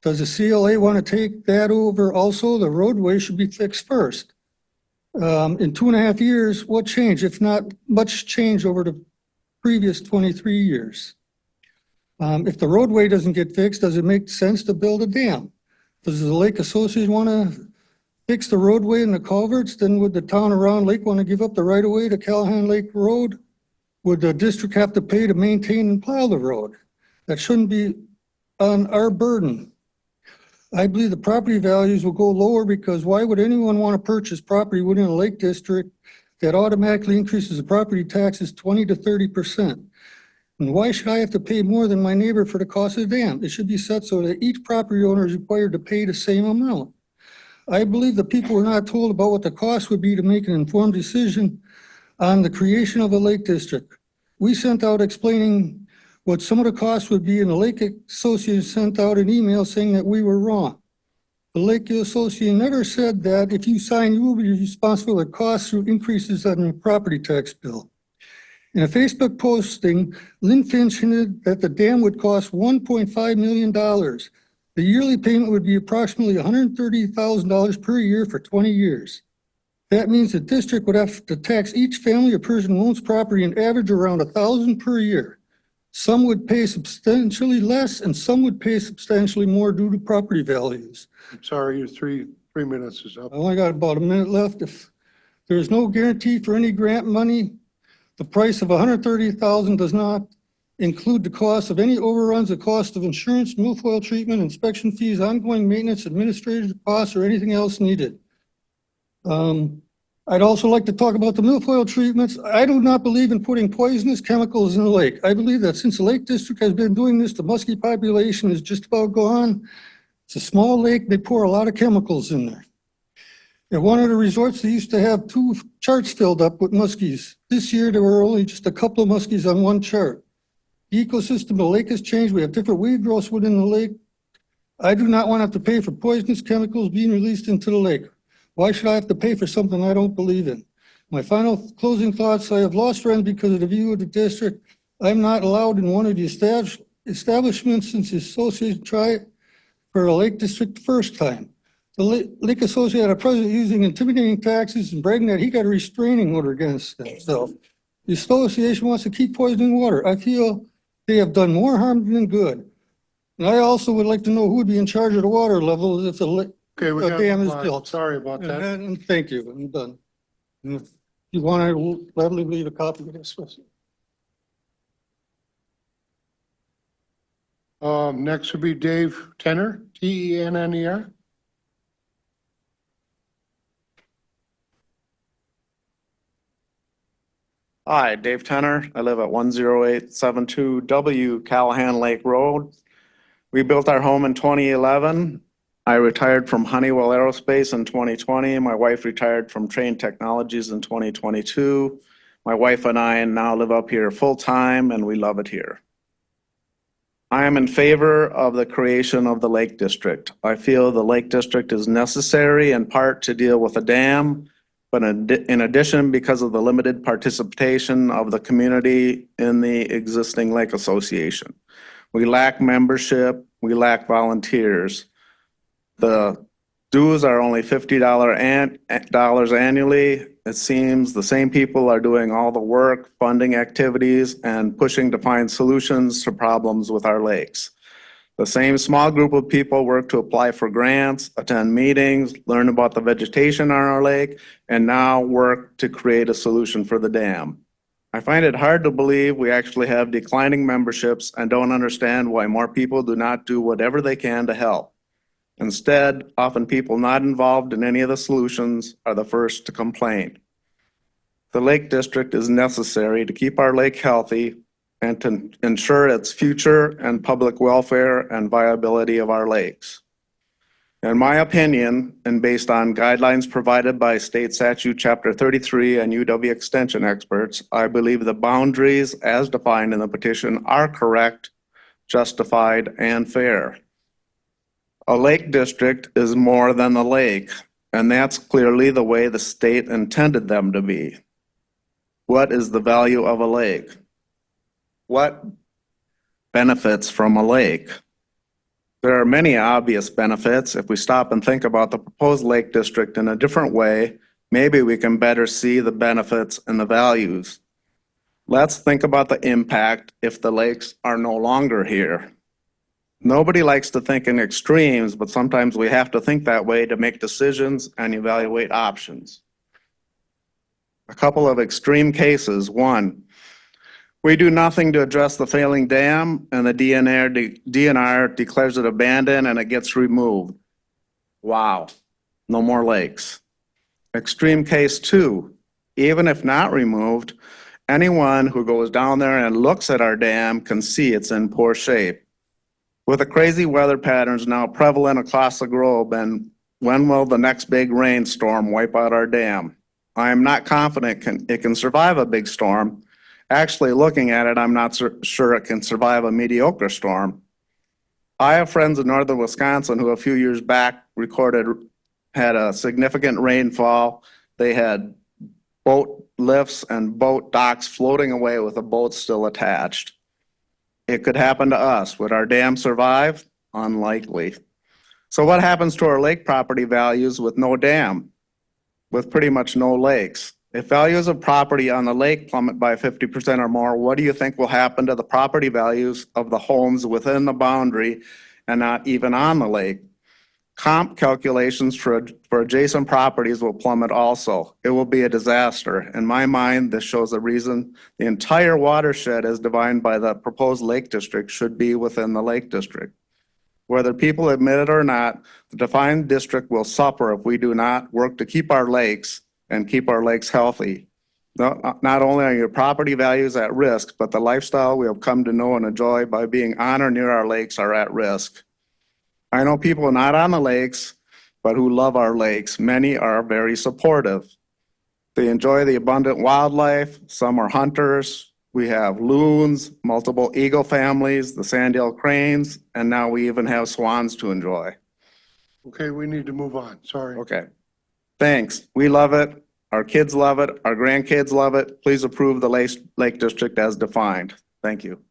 Does the CLA want to take that over also? The roadway should be fixed first. In 2.5 years, what changed? If not much change over the previous 23 years. If the roadway doesn't get fixed, does it make sense to build a dam? Does the Lake Association want to fix the roadway and the culverts? Then would the town around Lake want to give up the right of way to Callahan Lake Road? Would the district have to pay to maintain and plow the road? That shouldn't be on our burden. I believe the property values will go lower because why would anyone want to purchase property within a lake district that automatically increases the property taxes 20 to 30%? And why should I have to pay more than my neighbor for the cost of the dam? It should be set so that each property owner is required to pay the same amount. I believe the people were not told about what the cost would be to make an informed decision on the creation of a lake district. We sent out explaining what some of the costs would be, and the Lake Association sent out an email saying that we were wrong. The Lake Association never said that if you sign, you will be responsible for costs through increases on your property tax bill. In a Facebook posting, Lynn Finch hinted that the dam would cost $1.5 million. The yearly payment would be approximately $130,000 per year for 20 years. That means the district would have to tax each family or person who owns property an average around $1,000 per year. Some would pay substantially less and some would pay substantially more due to property values. I'm sorry, your three minutes is up. I only got about a minute left. If there is no guarantee for any grant money, the price of $130,000 does not include the cost of any overruns, the cost of insurance, milfoil treatment, inspection fees, ongoing maintenance, administrative costs, or anything else needed. I'd also like to talk about the milfoil treatments. I do not believe in putting poisonous chemicals in the lake. I believe that since the Lake District has been doing this, the muskie population is just about gone. It's a small lake. They pour a lot of chemicals in there. At one of the resorts, they used to have 2 charts filled up with muskies. This year, there were only just a couple of muskies on 1 chart. The ecosystem of the lake has changed. We have different weed growths within the lake. I do not want to have to pay for poisonous chemicals being released into the lake. Why should I have to pay for something I don't believe in? My final closing thoughts, I have lost friends because of the view of the district. I'm not allowed in one of the establishments since the association tried for a Lake District the first time. The Lake Association had a president using intimidating taxes and bragging that he got a restraining order against himself. The association wants to keep poisoning water. I feel they have done more harm than good. And I also would like to know who would be in charge of the water levels if the Okay, we got dam to is move on. built. Sorry about that. And thank you, I'm done. And if you want, I will gladly leave a copy of this. Next would be Dave Tenner, Tenner. Hi, Dave Tenner. I live at 10872 W Callahan Lake Road. We built our home in 2011. I retired from Honeywell Aerospace in 2020. My wife retired from Trane Technologies in 2022. My wife and I now live up here full-time and we love it here. I am in favor of the creation of the Lake District. I feel the Lake District is necessary in part to deal with a dam, but in addition, because of the limited participation of the community in the existing lake association. We lack membership, we lack volunteers. The dues are only $50 annually. It seems the same people are doing all the work, funding activities, and pushing to find solutions to problems with our lakes. The same small group of people work to apply for grants, attend meetings, learn about the vegetation on our lake, and now work to create a solution for the dam. I find it hard to believe we actually have declining memberships and don't understand why more people do not do whatever they can to help. Instead, often people not involved in any of the solutions are the first to complain. The Lake District is necessary to keep our lake healthy and to ensure its future and public welfare and viability of our lakes. In my opinion, and based on guidelines provided by State Statute Chapter 33 and UW Extension experts, I believe the boundaries as defined in the petition are correct, justified, and fair. A lake district is more than the lake, and that's clearly the way the state intended them to be. What is the value of a lake? What benefits from a lake? There are many obvious benefits. If we stop and think about the proposed lake district in a different way, maybe we can better see the benefits and the values. Let's think about the impact if the lakes are no longer here. Nobody likes to think in extremes, but sometimes we have to think that way to make decisions and evaluate options. A couple of extreme cases. One, we do nothing to address the failing dam and the DNR declares it abandoned and it gets removed. Wow, no more lakes. Extreme case two, even if not removed, anyone who goes down there and looks at our dam can see it's in poor shape. With the crazy weather patterns now prevalent across the globe, and when will the next big rainstorm wipe out our dam? I am not confident it can survive a big storm, Actually, looking at it, I'm not sure it can survive a mediocre storm. I have friends in northern Wisconsin who a few years back had a significant rainfall. They had boat lifts and boat docks floating away with the boat still attached. It could happen to us. Would our dam survive? Unlikely. So what happens to our lake property values with no dam, with pretty much no lakes? If values of property on the lake plummet by 50% or more, what do you think will happen to the property values of the homes within the boundary and not even on the lake? Comp calculations for adjacent properties will plummet also. It will be a disaster. In my mind, this shows the reason the entire watershed as defined by the proposed lake district should be within the lake district. Whether people admit it or not, the defined district will suffer if we do not work to keep our lakes and keep our lakes healthy. Not only are your property values at risk, but the lifestyle we have come to know and enjoy by being on or near our lakes are at risk. I know people not on the lakes, but who love our lakes. Many are very supportive. They enjoy the abundant wildlife. Some are hunters. We have loons, multiple eagle families, the sandhill cranes, and now we even have swans to enjoy. Okay, we need to move on, sorry. Okay. Thanks. We love it. Our kids love it. Our grandkids love it. Please approve the Lake District as defined. Thank you.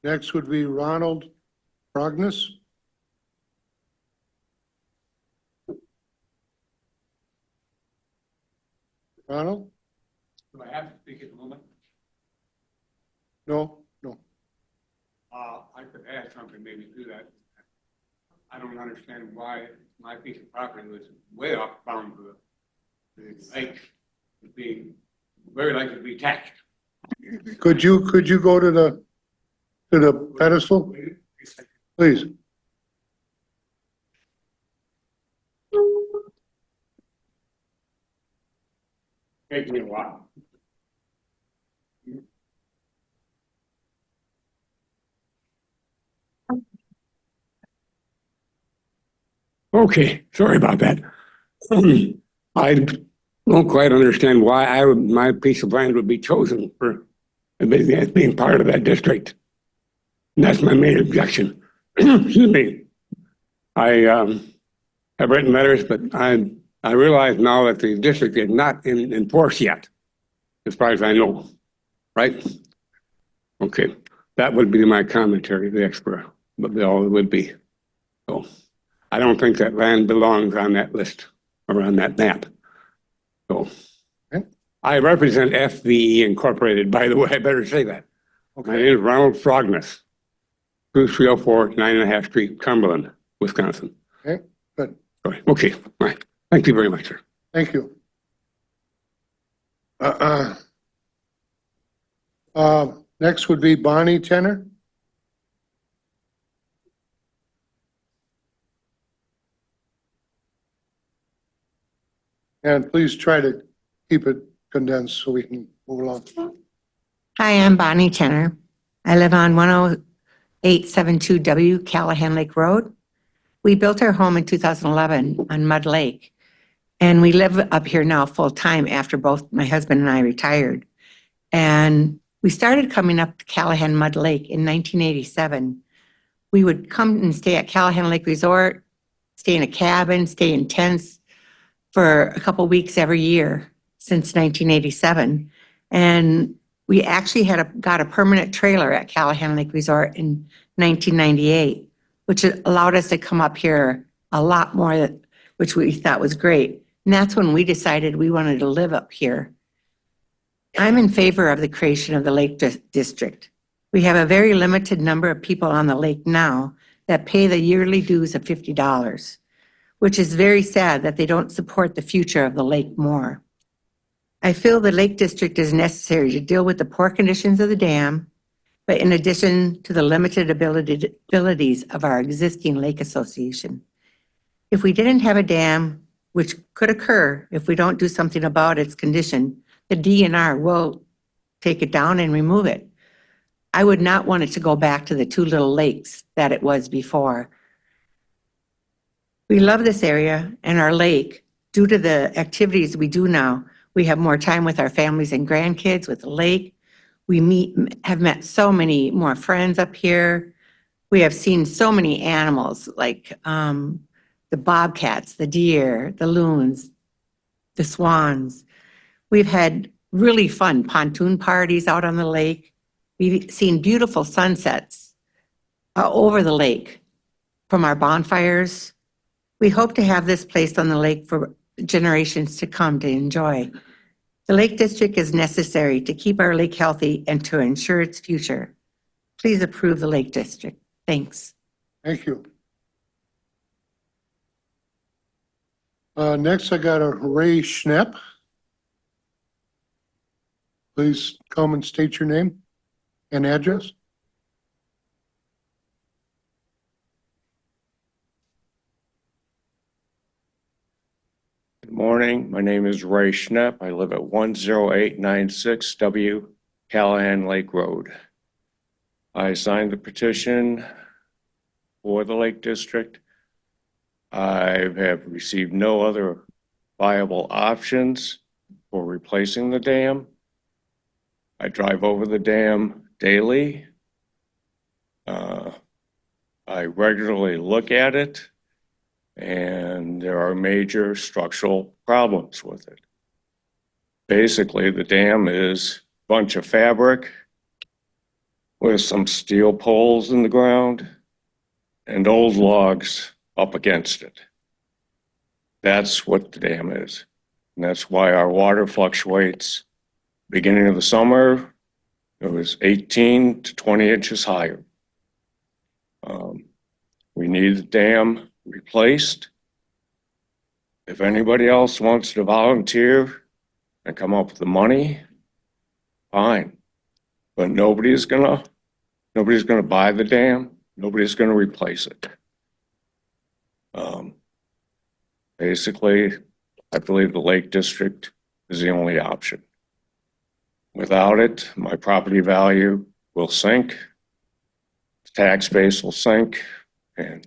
Next would be Ronald Prognis. Ronald? Do I have to speak at the moment? No. I could add something, maybe do that. I don't understand why my piece of property was way off bound to the lake, being very likely to be taxed. Could you go to the pedestal, please? Take me a while. Okay, sorry about that. I don't quite understand why my piece of land would be chosen for being part of that district. And that's my main objection. Excuse me. I have written letters, but I realize now that the district is not in force yet, as far as I know, right? Okay, that would be my commentary, the extra, but all it would be. So I don't think that land belongs on that list or on that map. So I represent FVE Incorporated, by the way, I better say that. My name is Ronald Frognes, 2304 9.5 Street, Cumberland, Wisconsin. Okay, good. Okay, all right. Thank you very much, sir. Thank you. Next would be Bonnie Tenner. And please try to keep it condensed so we can move along. Hi, I'm Bonnie Tenner. I live on 10872W Callahan Lake Road. We built our home in 2011 on Mud Lake, and we live up here now full-time after both my husband and I retired. And we started coming up to Callahan Mud Lake in 1987. We would come and stay at Callahan Lake Resort, stay in a cabin, stay in tents for a couple weeks every year since 1987. And we actually got a permanent trailer at Callahan Lake Resort in 1998, which allowed us to come up here a lot more, which we thought was great. And that's when we decided we wanted to live up here. I'm in favor of the creation of the Lake District. We have a very limited number of people on the lake now that pay the yearly dues of $50, which is very sad that they don't support the future of the lake more. I feel the Lake District is necessary to deal with the poor conditions of the dam, but in addition to the limited abilities of our existing lake association. If we didn't have a dam, which could occur if we don't do something about its condition, the DNR will take it down and remove it. I would not want it to go back to the two little lakes that it was before. We love this area and our lake. Due to the activities we do now, we have more time with our families and grandkids with the lake. have met so many more friends up here. We have seen so many animals like the bobcats, the deer, the loons, the swans. We've had really fun pontoon parties out on the lake. We've seen beautiful sunsets over the lake from our bonfires. We hope to have this place on the lake for generations to come to enjoy. The Lake District is necessary to keep our lake healthy and to ensure its future. Please approve the Lake District. Thanks. Thank you. Next, I got a Ray Schnepp. Please come and state your name and address. Good morning. My name is Ray Schnepp. I live at 10896 W Callahan Lake Road. I signed the petition for the Lake District. I have received no other viable options for replacing the dam. I drive over the dam daily. I regularly look at it, and there are major structural problems with it. Basically, the dam is a bunch of fabric with some steel poles in the ground and old logs up against it. That's what the dam is. And that's why our water fluctuates. Beginning of the summer, it was 18 to 20 inches higher. We need the dam replaced. If anybody else wants to volunteer and come up with the money, fine. But nobody's gonna buy the dam. Nobody's gonna replace it. Basically, I believe the Lake District is the only option. Without it, my property value will sink, the tax base will sink, and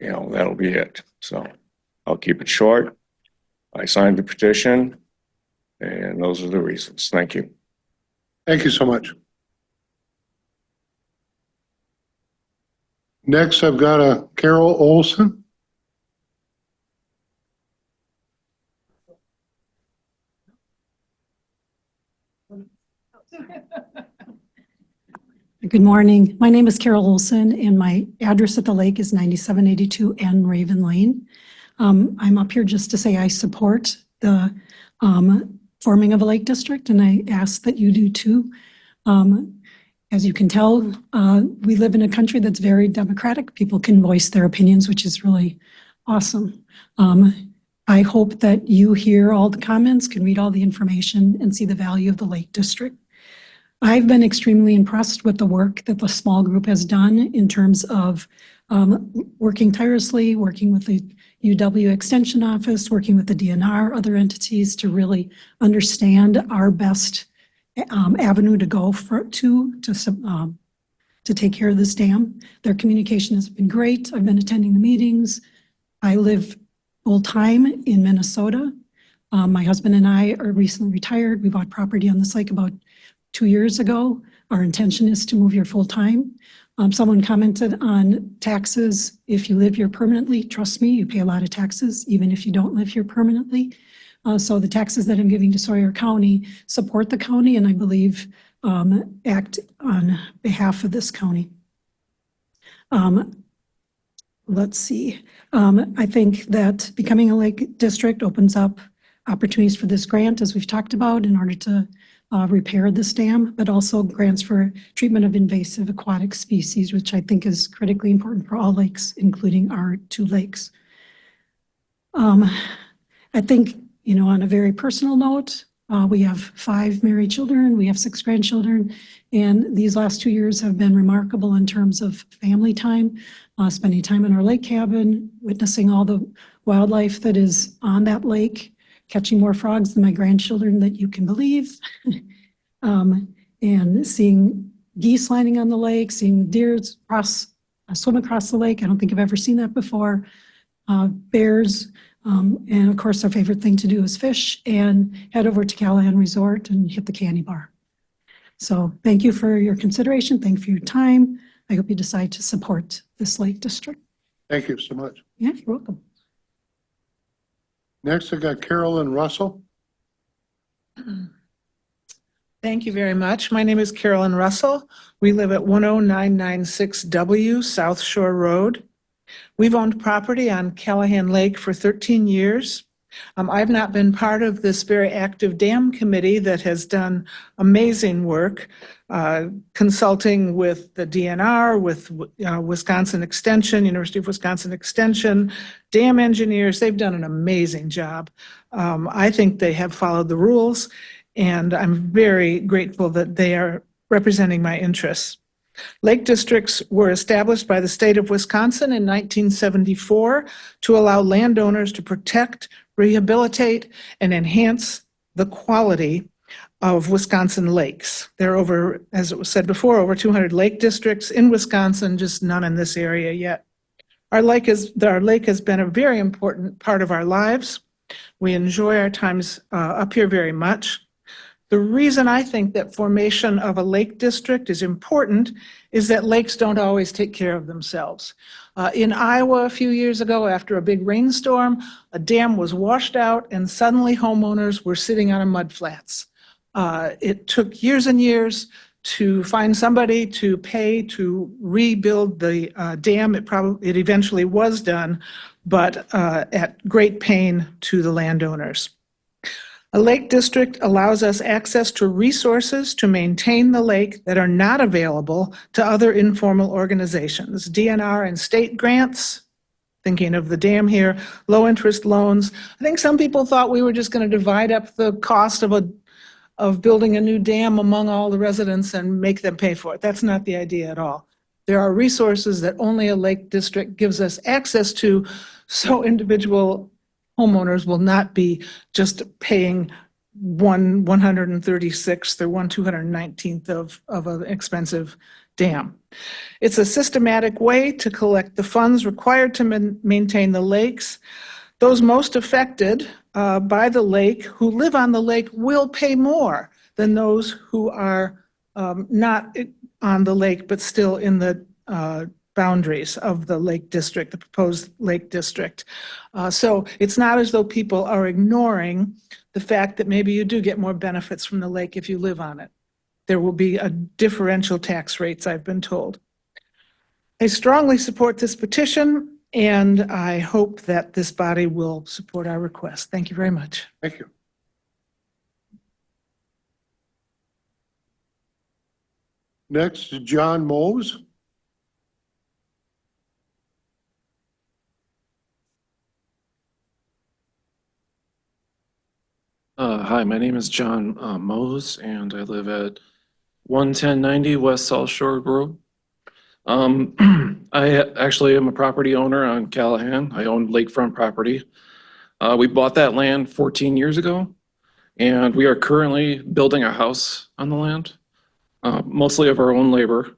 that'll be it. So I'll keep it short. I signed the petition, and those are the reasons. Thank you. Thank you so much. Next, I've got a Carol Olson. Good morning. My name is Carol Olson, and my address at the lake is 9782 N Raven Lane. I'm up here just to say I support the forming of a lake district, and I ask that you do too. As you can tell, we live in a country that's very democratic. People can voice their opinions, which is really awesome. I hope that you hear all the comments, can read all the information, and see the value of the Lake District. I've been extremely impressed with the work that the small group has done in terms of working tirelessly, working with the UW Extension Office, working with the DNR, other entities to really understand our best avenue to go to take care of this dam. Their communication has been great. I've been attending the meetings. I live full-time in Minnesota. My husband and I are recently retired. We bought property on this lake about 2 years ago. Our intention is to move here full-time. Someone commented on taxes. If you live here permanently, trust me, you pay a lot of taxes, even if you don't live here permanently. So the taxes that I'm giving to Sawyer County support the county, and I believe act on behalf of this county. Let's see. I think that becoming a lake district opens up opportunities for this grant, as we've talked about, in order to repair this dam, but also grants for treatment of invasive aquatic species, which I think is critically important for all lakes, including our 2 lakes. I think, on a very personal note, we have 5 married children, we have 6 grandchildren, and these last 2 years have been remarkable in terms of family time, spending time in our lake cabin, witnessing all the wildlife that is on that lake, catching more frogs than my grandchildren that you can believe, and seeing geese landing on the lake, seeing deer swim across the lake. I don't think I've ever seen that before. Bears, and of course, our favorite thing to do is fish and head over to Callahan Resort and hit the candy bar. So thank you for your consideration. Thank you for your time. I hope you decide to support this Lake District. Thank you so much. Yeah, you're welcome. Next, I got Carolyn Russell. Thank you very much. My name is Carolyn Russell. We live at 10996W South Shore Road. We've owned property on Callahan Lake for 13 years. I've not been part of this very active dam committee that has done amazing work, consulting with the DNR, with Wisconsin Extension, University of Wisconsin Extension, dam engineers. They've done an amazing job. I think they have followed the rules, and I'm very grateful that they are representing my interests. Lake districts were established by the state of Wisconsin in 1974 to allow landowners to protect, rehabilitate, and enhance the quality of Wisconsin lakes. There are over, as it was said before, over 200 lake districts in Wisconsin, just none in this area yet. Our lake has been a very important part of our lives. We enjoy our times up here very much. The reason I think that formation of a lake district is important is that lakes don't always take care of themselves. In Iowa a few years ago, after a big rainstorm, a dam was washed out and suddenly homeowners were sitting on a mud flats. It took years and years to find somebody to pay to rebuild the dam. It eventually was done, but at great pain to the landowners. A lake district allows us access to resources to maintain the lake that are not available to other informal organizations. DNR and state grants, thinking of the dam here, low interest loans. I think some people thought we were just going to divide up the cost of building a new dam among all the residents and make them pay for it. That's not the idea at all. There are resources that only a lake district gives us access to, so individual homeowners will not be just paying 136th or 219th of an expensive dam. It's a systematic way to collect the funds required to maintain the lakes. Those most affected by the lake who live on the lake will pay more than those who are not on the lake but still in the boundaries of the lake district, the proposed lake district. So it's not as though people are ignoring the fact that maybe you do get more benefits from the lake if you live on it. There will be a differential tax rates, I've been told. I strongly support this petition, and I hope that this body will support our request. Thank you very much. Thank you. Next, John Mose. Hi, my name is John Mose, and I live at 11090 West South Shore Road. I actually am a property owner on Callahan. I own lakefront property. We bought that land 14 years ago, and we are currently building a house on the land, mostly of our own labor.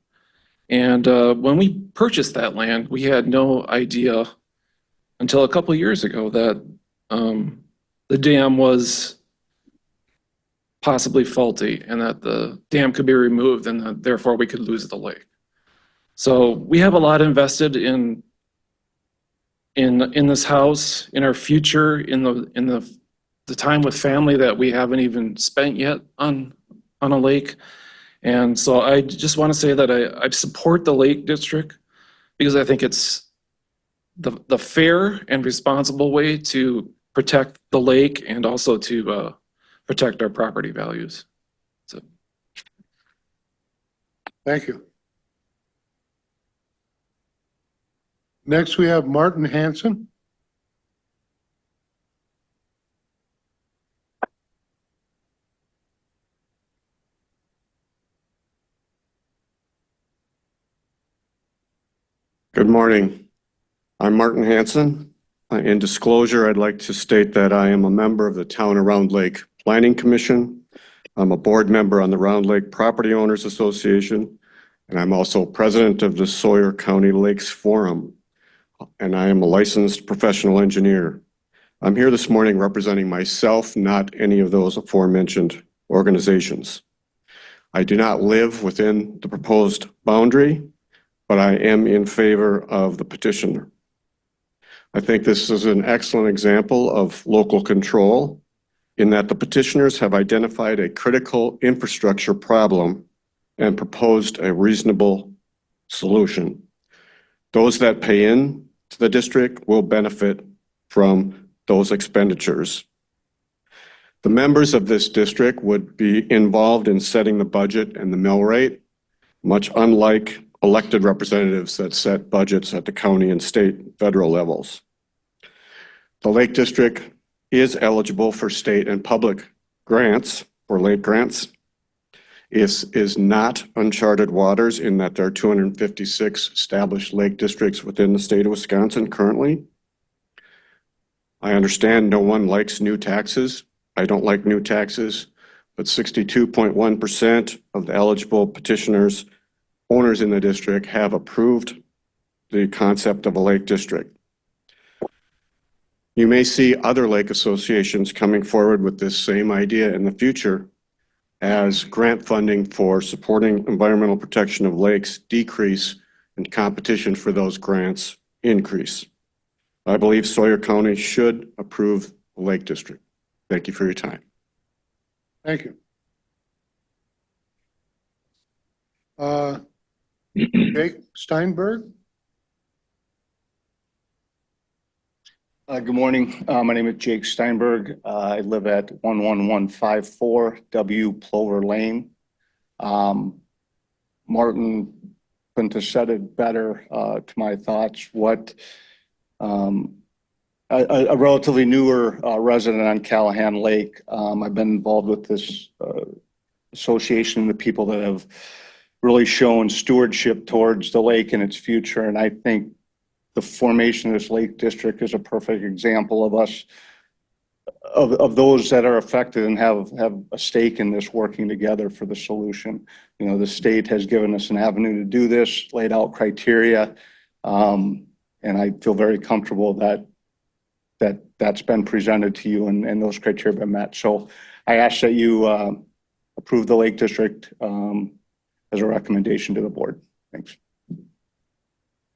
And when we purchased that land, we had no idea until a couple of years ago that the dam was possibly faulty and that the dam could be removed and that therefore we could lose the lake. So we have a lot invested in this house, in our future, in the time with family that we haven't even spent yet on a lake. And so I just want to say that I support the Lake District because I think it's the fair and responsible way to protect the lake and also to protect our property values. So. Thank you. Next, we have Martin Hanson. Good morning. I'm Martin Hanson. In disclosure, I'd like to state that I am a member of the Town of Round Lake Planning Commission. I'm a board member on the Round Lake Property Owners Association, and I'm also president of the Sawyer County Lakes Forum, and I am a licensed professional engineer. I'm here this morning representing myself, not any of those aforementioned organizations. I do not live within the proposed boundary, but I am in favor of the petitioner. I think this is an excellent example of local control in that the petitioners have identified a critical infrastructure problem and proposed a reasonable solution. Those that pay in to the district will benefit from those expenditures. The members of this district would be involved in setting the budget and the mill rate, much unlike elected representatives that set budgets at the county and state and federal levels. The Lake District is eligible for state and public grants or lake grants. It is not uncharted waters in that there are 256 established lake districts within the state of Wisconsin currently. I understand no one likes new taxes. I don't like new taxes, but 62.1% of the eligible petitioners, owners in the district have approved the concept of a lake district. You may see other lake associations coming forward with this same idea in the future as grant funding for supporting environmental protection of lakes decrease and competition for those grants increase. I believe Sawyer County should approve the Lake District. Thank you for your time. Thank you. Jake Steinberg? Good morning. My name is Jake Steinberg. I live at 11154 W Plover Lane. Martin couldn't have said it better to my thoughts. A relatively newer resident on Callahan Lake. I've been involved with this association, the people that have really shown stewardship towards the lake and its future. And I think the formation of this Lake District is a perfect example of us, of those that are affected and have a stake in this working together for the solution. You know, the state has given us an avenue to do this, laid out criteria, and I feel very comfortable that's been presented to you and those criteria have been met. So I ask that you approve the Lake District as a recommendation to the board. Thanks.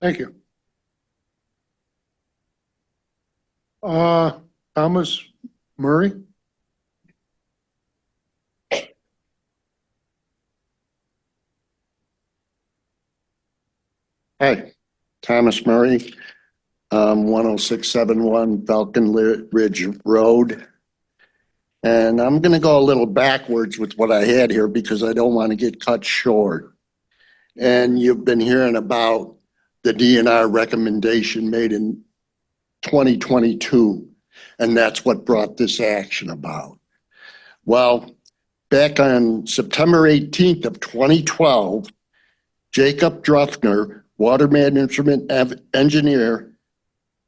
Thank you. Thomas Murray? Hi, Thomas Murray, 10671 Falcon Ridge Road. And I'm going to go a little backwards with what I had here because I don't want to get cut short. And you've been hearing about the DNR recommendation made in 2022, and that's what brought this action about. Well, back on September 18th of 2012, Jacob Druffner, water management engineer,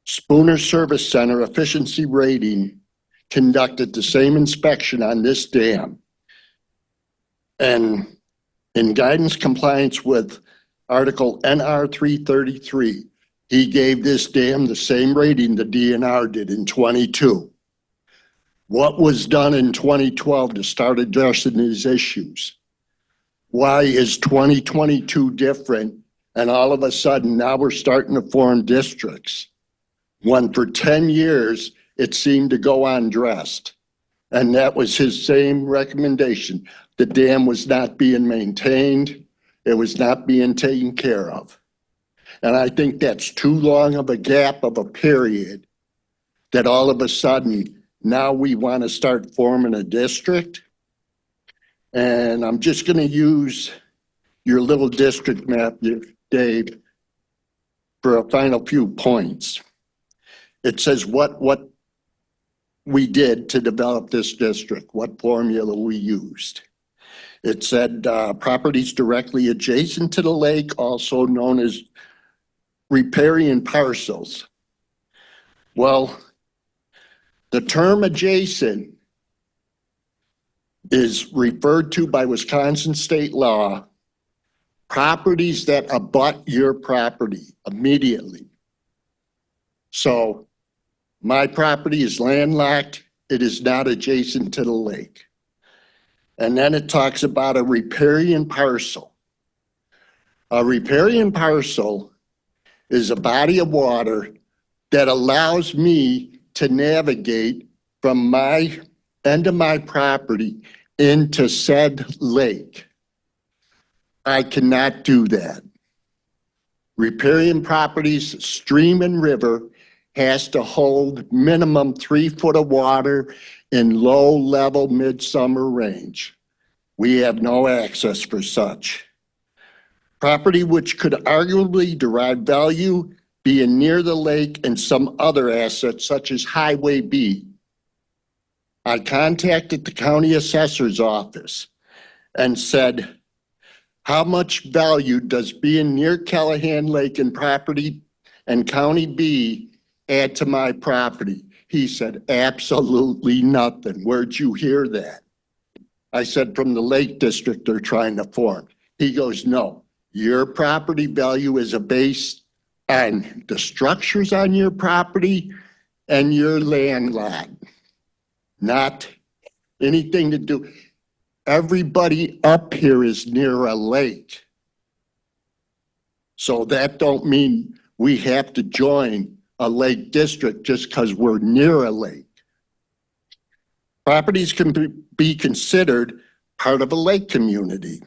Spooner Service Center efficiency rating, conducted the same inspection on this dam. And in guidance compliance with Article NR 333, he gave this dam the same rating the DNR did in 22. What was done in 2012 to start addressing these issues? Why is 2022 different? And all of a sudden now we're starting to form districts when for 10 years it seemed to go undressed. And that was his same recommendation. The dam was not being maintained. It was not being taken care of. And I think that's too long of a gap of a period that all of a sudden now we want to start forming a district. And I'm just going to use your little district map, Dave, for a final few points. It says what we did to develop this district, what formula we used. It said properties directly adjacent to the lake, also known as riparian parcels. Well, the term adjacent is referred to by Wisconsin state law, properties that abut your property immediately. So my property is landlocked. It is not adjacent to the lake. And then it talks about a riparian parcel. A riparian parcel is a body of water that allows me to navigate from my end of my property into said lake. I cannot do that. Riparian properties, stream and river, has to hold minimum 3 foot of water in low level midsummer range. We have no access for such. Property which could arguably derive value being near the lake and some other assets such as Highway B. I contacted the county assessor's office and said, how much value does being near Callahan Lake and property and County B add to my property? He said, absolutely nothing. Where'd you hear that? I said, from the Lake District they're trying to form. He goes, no, your property value is based on the structures on your property and your land lot, not anything to do. Everybody up here is near a lake. So that don't mean we have to join a lake district just because we're near a lake. Properties can be considered part of a lake community.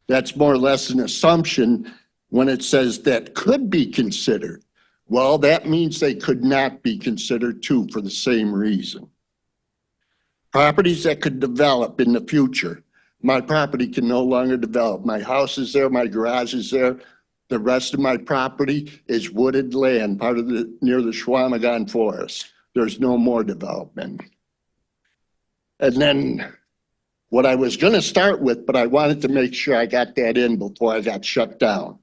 That's more or less an assumption when it says that could be considered. Well, that means they could not be considered too for the same reason. Properties that could develop in the future. My property can no longer develop. My house is there, my garage is there. The rest of my property is wooded land, part of near the Schwamagon Forest. There's no more development. And then what I was gonna start with, but I wanted to make sure I got that in before I got shut down.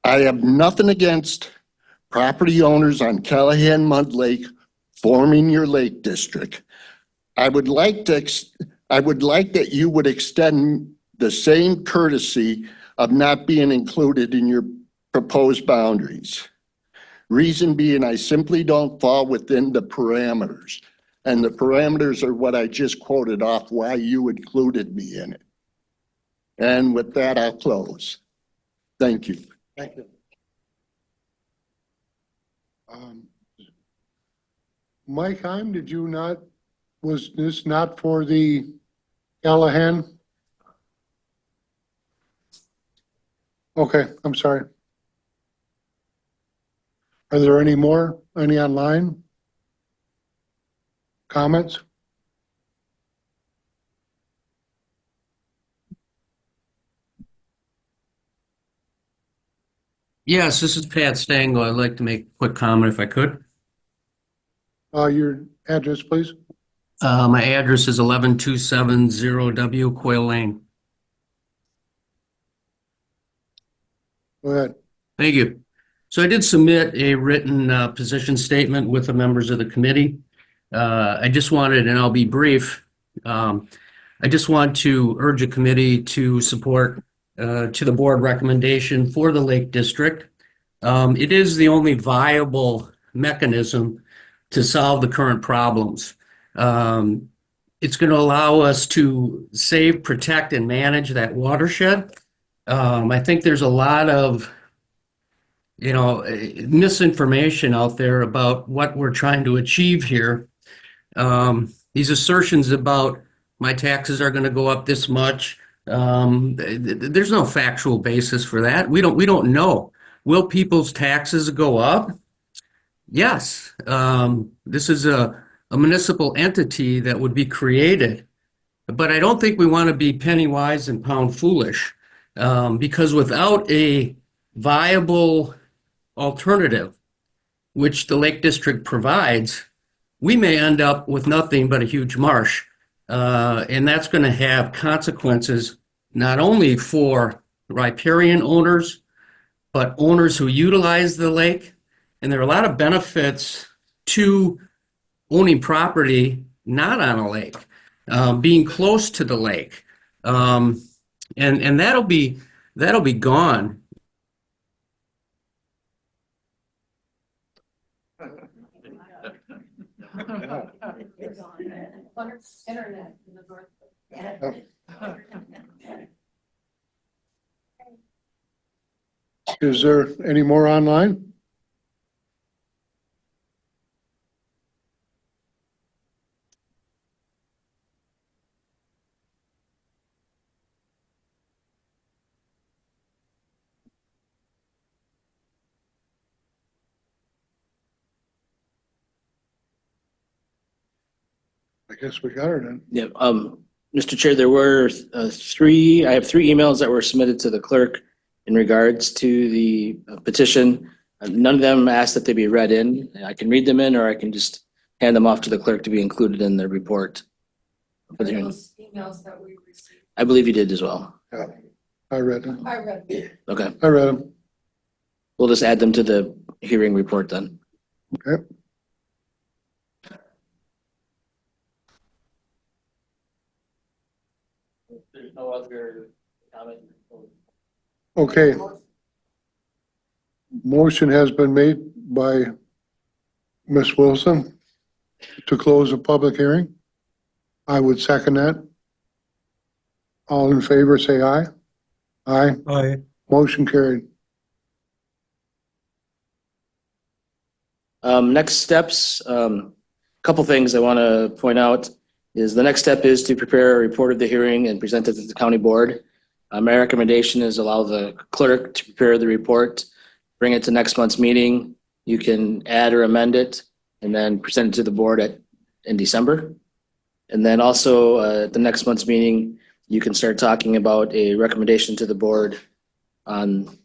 I have nothing against property owners on Callahan Mud Lake forming your lake district. I would like that you would extend the same courtesy of not being included in your proposed boundaries. Reason being, I simply don't fall within the parameters. And the parameters are what I just quoted off why you included me in it. And with that, I'll close. Thank you. Thank you. Mike Heim, did you not, was this not for the Callahan? Okay, I'm sorry. Are there any more? Any online? Comments? Yes, this is Pat Stango. I'd like to make a quick comment if I could. Your address, please. My address is 11270W Quail Lane. Go ahead. Thank you. So I did submit a written position statement with the members of the committee. I just wanted, and I'll be brief, I just want to urge a committee to support to the board recommendation for the Lake District. It is the only viable mechanism to solve the current problems. It's going to allow us to save, protect, and manage that watershed. I think there's a lot of misinformation out there about what we're trying to achieve here. These assertions about my taxes are going to go up this much. There's no factual basis for that. We don't know. Will people's taxes go up? Yes. This is a municipal entity that would be created, but I don't think we want to be penny wise and pound foolish, because without a viable alternative, which the Lake District provides, we may end up with nothing but a huge marsh. And that's going to have consequences not only for riparian owners, but owners who utilize the lake. And there are a lot of benefits to owning property not on a lake, being close to the lake. And that'll be gone. Is there any more online? I guess we got her then. Yeah, Mr. Chair, there were I have three emails that were submitted to the clerk in regards to the petition. None of them asked that they be read in. I can read them in, or I can just hand them off to the clerk to be included in the report. For the hearing. Those emails that we received. I believe you did as well. Yeah, I read them. I read them. Okay, I read them. we'll just add them to the hearing report then. Okay. There's no other comment. Okay. Motion has been made by Ms. Wilson to close the public hearing. I would second that. All in favor, say aye. Aye. Aye. Motion carried. Next steps, couple things I want to point out is the next step is to prepare a report of the hearing and present it to the county board. My recommendation is allow the clerk to prepare the report, bring it to next month's meeting. You can add or amend it and then present it to the board in December. And then also at the next month's meeting, you can start talking about a recommendation to the board on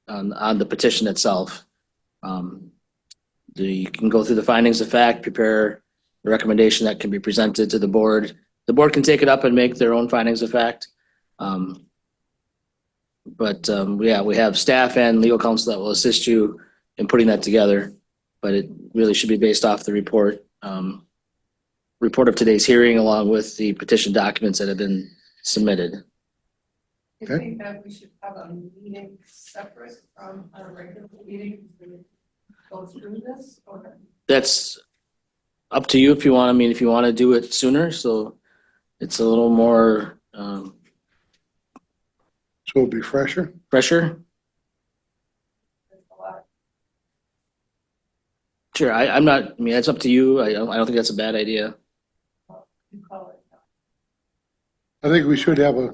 the petition itself. You can go through the findings of fact, prepare a recommendation that can be presented to the board. The board can take it up and make their own findings of fact. We have staff and legal counsel that will assist you in putting that together, but it really should be based off the report of today's hearing along with the petition documents that have been submitted. I think that we should have a meeting separate from our regular meeting to go through this, or? That's up to you if you want. I mean, if you want to do it sooner, so it's a little more So it'll be fresher. pressure. Sure, I'm not, I mean, that's up to you. I don't think that's a bad idea. I think we should have a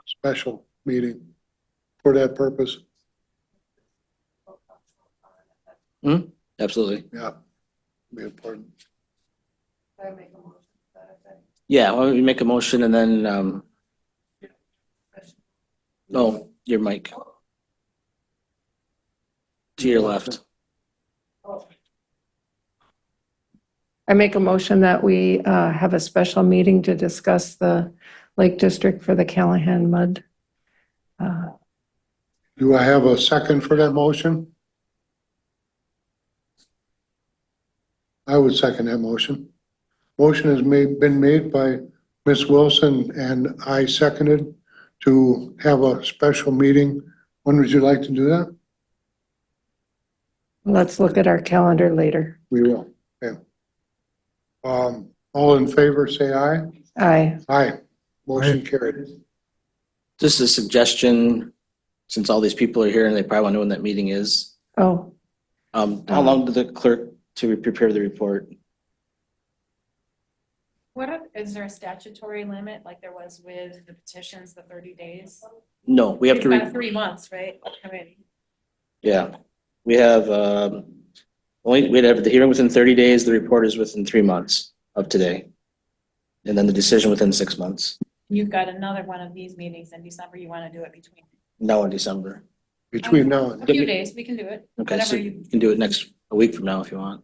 special meeting for that purpose. Absolutely. Yeah. Be important. I make a motion to that effect. Yeah, why don't we make a motion and then, your mic. To your left. I make a motion that we have a special meeting to discuss the Lake District for the Callahan Mud. Do I have a second for that motion? I would second that motion. Motion has been made by Ms. Wilson and I seconded to have a special meeting. When would you like to do that? Let's look at our calendar later. We will. Okay. All in favor, say aye. Aye. Aye. Motion carried. Just a suggestion, since all these people are here and they probably want to know when that meeting is. Oh, How long did the clerk to prepare the report? Is there a statutory limit like there was with the petitions, the 30 days? No, we have to. We've got 3 months, right? I mean, Yeah, we have, we'd have the hearing within 30 days, the report is within 3 months of today. And then the decision within 6 months, you've got another one of these meetings in December. You want to do it between now in December. Between now and. a few days. We can do it. Okay, Whatever so you. you can do it a week from now if you want.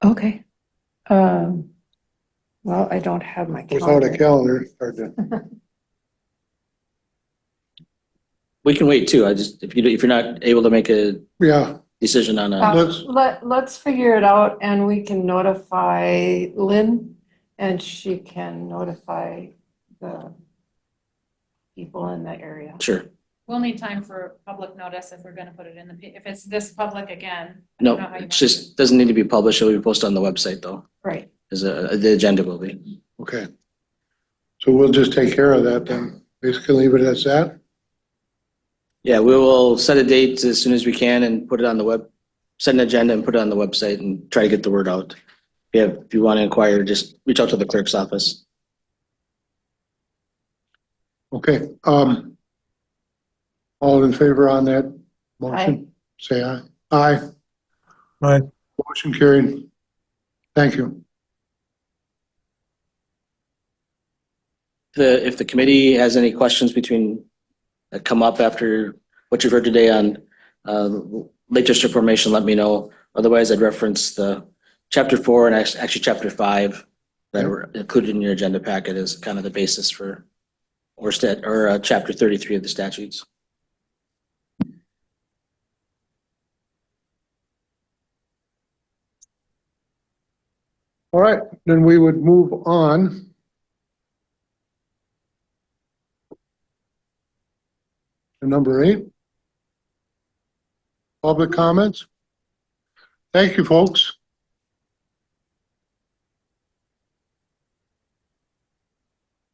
okay. Well, I don't have my Without a calendar. calendar, it's hard to. We can wait too. If you're not able to make a Yeah, decision on a, Let's figure it out and we can notify Lynn and she can notify the people in the area. sure. We'll need time for public notice if we're going to put it in if it's this public again. I don't know how No, you it want just doesn't need to be published. It'll be posted on the website though, Right. as the agenda will be. Okay. So we'll just take care of that then, basically leave it as that. Yeah, we will set a date as soon as we can and put it on the set an agenda and put it on the website and try to get the word out. If you want to inquire, just reach out to the clerk's office. Okay, all in favor on that motion? Say aye. Aye. Aye. Motion carried. Thank you. If the committee has any questions that come up after what you've heard today on Lake District formation, let me know. Otherwise, I'd reference the chapter 4 and actually chapter 5 that were included in your agenda packet as kind of the basis for chapter 33 of the statutes. All right, then we would move on. To number 8. Public comments. Thank you, folks.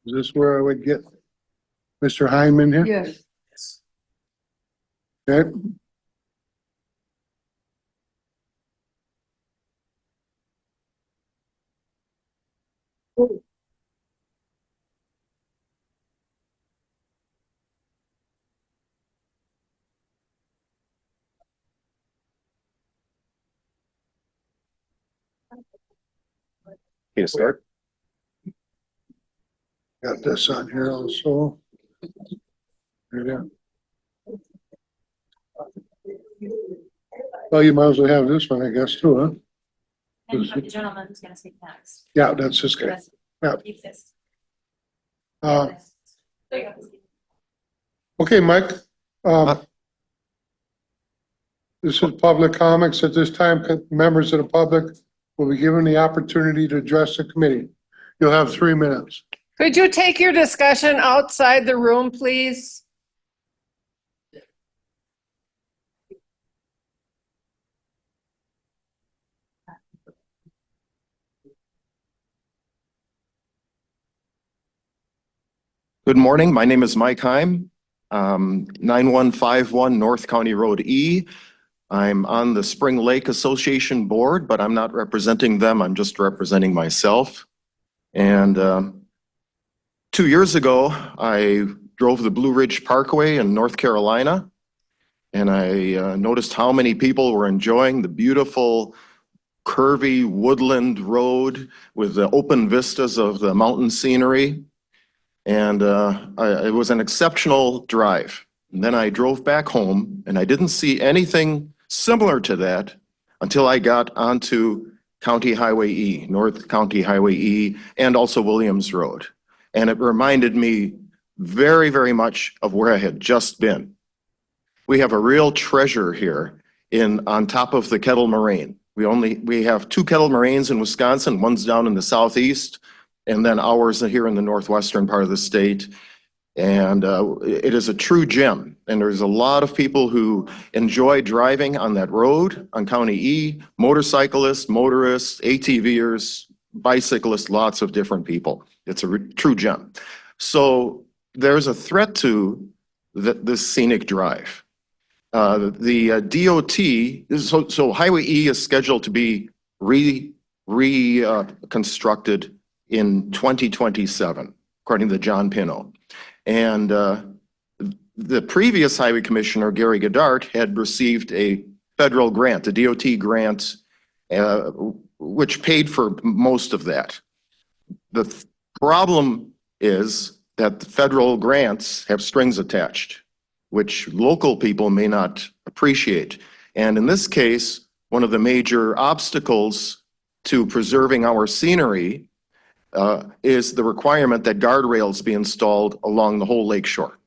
Is this where I would get Mr. Hyman here? Yes. Okay. Can you start? Got this on here also. There. Well, you might as well have this one, I guess, too, huh? And you have the gentleman who's going to speak next. Yeah, that's this guy. Yeah. Keep this. Okay, Mike. This is public comments. At this time, members of the public will be given the opportunity to address the committee. You'll have 3 minutes. Could you take your discussion outside the room, please? Good morning. My name is Mike Heim, 9151 North County Road E. I'm on the Spring Lake Association board, but I'm not representing them. I'm just representing myself. And 2 years ago, I drove the Blue Ridge Parkway in North Carolina, and I noticed how many people were enjoying the beautiful curvy woodland road with the open vistas of the mountain scenery. And it was an exceptional drive. And then I drove back home and I didn't see anything similar to that until I got onto County Highway E, North County Highway E, and also Williams Road. And it reminded me very, very much of where I had just been. We have a real treasure here on top of the Kettle Moraine. We have 2 Kettle Moraines in Wisconsin, one's down in the southeast, and then ours here in the northwestern part of the state. And it is a true gem. And there's a lot of people who enjoy driving on that road on County E, motorcyclists, motorists, ATVers, bicyclists, lots of different people. It's a true gem. So there's a threat to this scenic drive. The DOT, so Highway E is scheduled to be reconstructed in 2027, according to John Pino. And the previous highway commissioner, Gary Godart, had received a federal grant, a DOT grant, which paid for most of that. The problem is that the federal grants have strings attached, which local people may not appreciate. And in this case, one of the major obstacles to preserving our scenery is the requirement that guardrails be installed along the whole lake shore.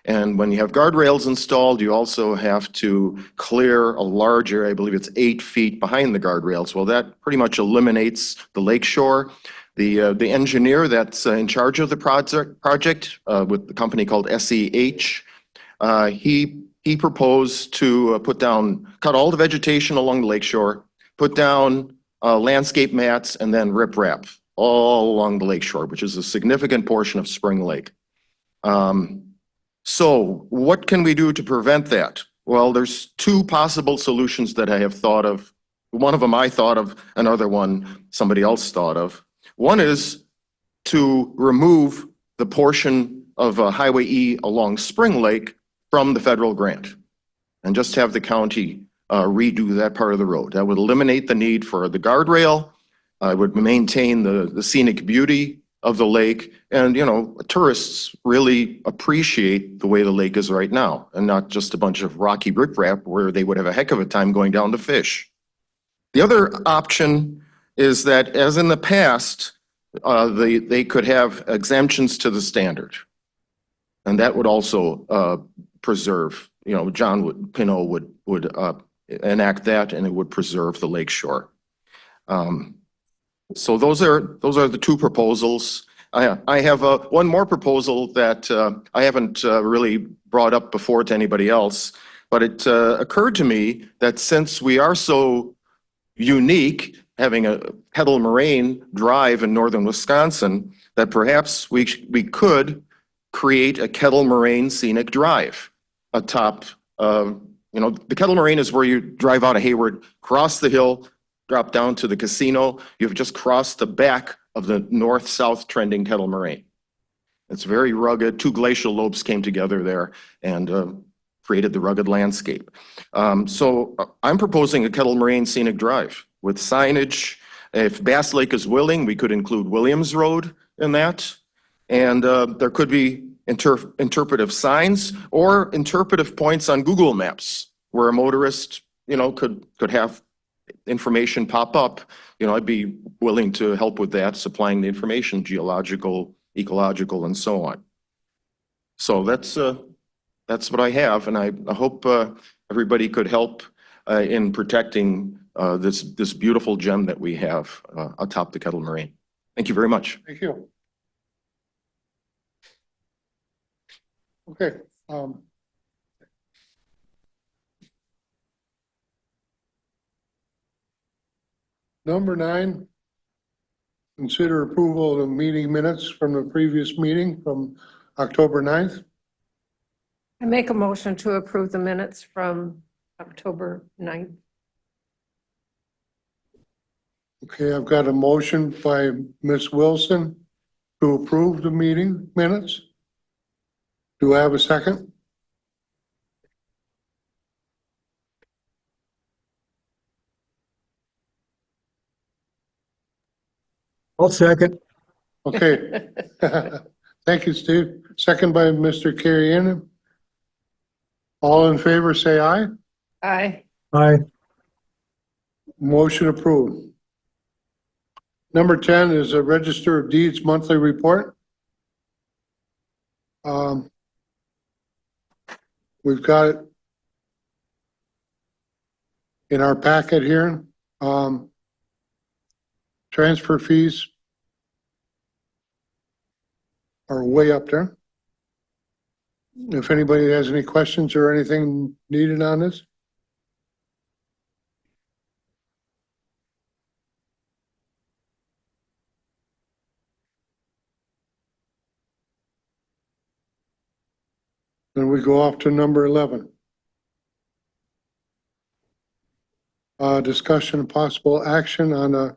And when you have guardrails installed, you also have to clear a large area, I believe it's 8 feet behind the guardrails. Well, that pretty much eliminates the lake shore. The engineer that's in charge of the project with the company called SEH, he proposed to cut all the vegetation along the lake shore, put down landscape mats, and then riprap all along the lake shore, which is a significant portion of Spring Lake. So what can we do to prevent that? Well, there's two possible solutions that I have thought of. One of them I thought of, another one somebody else thought of. One is to remove the portion of Highway E along Spring Lake from the federal grant and just have the county redo that part of the road. That would eliminate the need for the guardrail. It would maintain the scenic beauty of the lake. And, you know, tourists really appreciate the way the lake is right now and not just a bunch of rocky riprap where they would have a heck of a time going down to fish. The other option is that, as in the past, they could have exemptions to the standard. And that would also preserve, you know, Pinot would enact that, and it would preserve the lake shore. So those are the two proposals. I have one more proposal that I haven't really brought up before to anybody else, but it occurred to me that since we are so unique, having a Kettle Moraine Drive in northern Wisconsin, that perhaps we could create a Kettle Moraine Scenic Drive atop, you know, the Kettle Moraine is where you drive out of Hayward, cross the hill, drop down to the casino. You've just crossed the back of the north-south trending Kettle Moraine. It's very rugged. Two glacial lobes came together there and created the rugged landscape. So I'm proposing a Kettle Moraine Scenic Drive with signage. If Bass Lake is willing, we could include Williams Road in that. And there could be interpretive signs or interpretive points on Google Maps where a motorist, you know, could have information pop up. You know, I'd be willing to help with that, supplying the information, geological, ecological, and so on. So that's what I have, and I hope everybody could help in protecting this beautiful gem that we have atop the Kettle Moraine. Thank you very much. Thank you. Okay. Number 9, consider approval of the meeting minutes from the previous meeting from October 9th. I make a motion to approve the minutes from October 9th. Okay, I've got a motion by Ms. Wilson to approve the meeting minutes. Do I have a second? I'll second. Okay. Thank you, Steve. Second by Mr. Carrion. All in favor, say aye. Aye. Aye. Motion approved. Number 10 is a Register of Deeds monthly report. We've got it in our packet here. Transfer fees are way up there. If anybody has any questions or anything needed on this. Then we go off to number 11. Discussion and possible action on a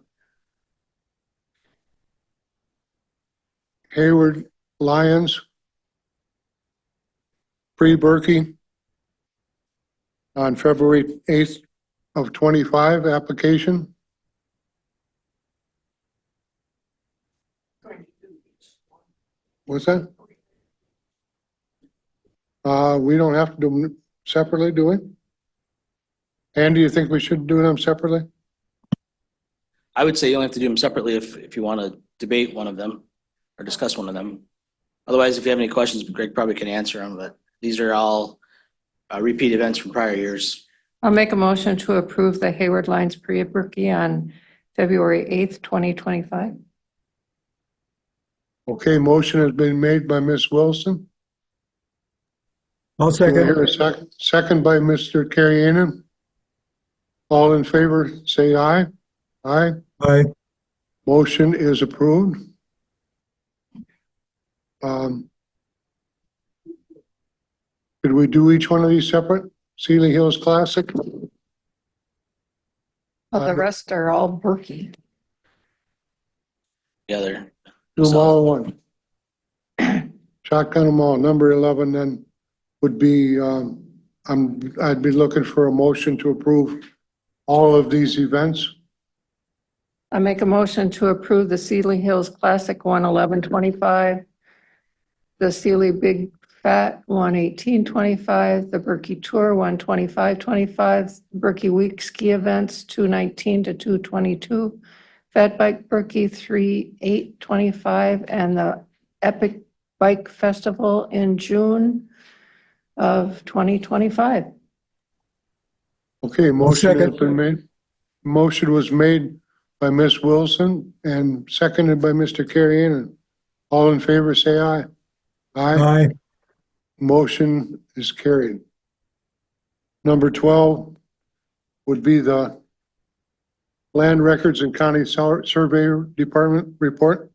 Hayward Lions pre-Berkey on February 8th of 25 application. What's that? We don't have to do them separately, do we? And do you think we should do them separately? I would say you only have to do them separately if you want to debate one of them or discuss one of them. Otherwise, if you have any questions, Greg probably can answer them, but these are all repeat events from prior years. I'll make a motion to approve the Hayward Lines pre-Berkey on February 8th, 2025. Okay, motion has been made by Ms. Wilson. I'll Do I hear second. a second by Mr. Carrion. All in favor, say aye. Aye. Aye. Motion is approved. Could we do each one of these separate? Sealy Hills Classic? Well, the rest are all Berkey. Together. Do them all in one. Shotgun them all. Number 11 then would be, I'd be looking for a motion to approve all of these events. I make a motion to approve the Sealy Hills Classic 11125, the Sealy Big Fat 11825, the Berkey Tour 12525, Berkey Week Ski Events 219 to 222, Fat Bike Berkey 3825, and the Epic Bike Festival in June of 2025. Okay, motion has second. been made. Motion was made by Ms. Wilson and seconded by Mr. Carrion. All in favor, say aye. Aye. Motion is carried. Number 12 would be the Land Records and County Surveyor Department report.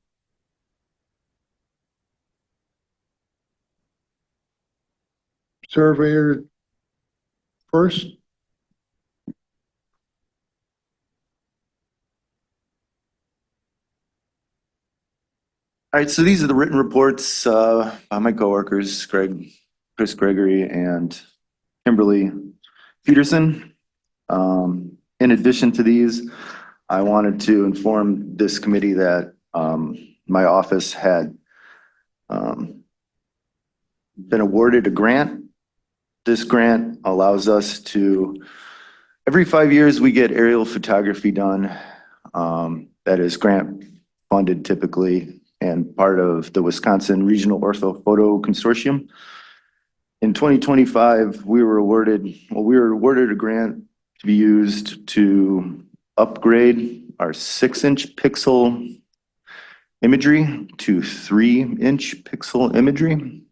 Surveyor first. All right, so these are the written reports by my coworkers, Chris Gregory and Kimberly Peterson. In addition to these, I wanted to inform this committee that my office had been awarded a grant. This grant allows us to, every 5 years, we get aerial photography done. That is grant funded typically, and part of the Wisconsin Regional Orthophoto Consortium. In 2025, we were awarded a grant to be used to upgrade our 6-inch pixel imagery to 3-inch pixel imagery.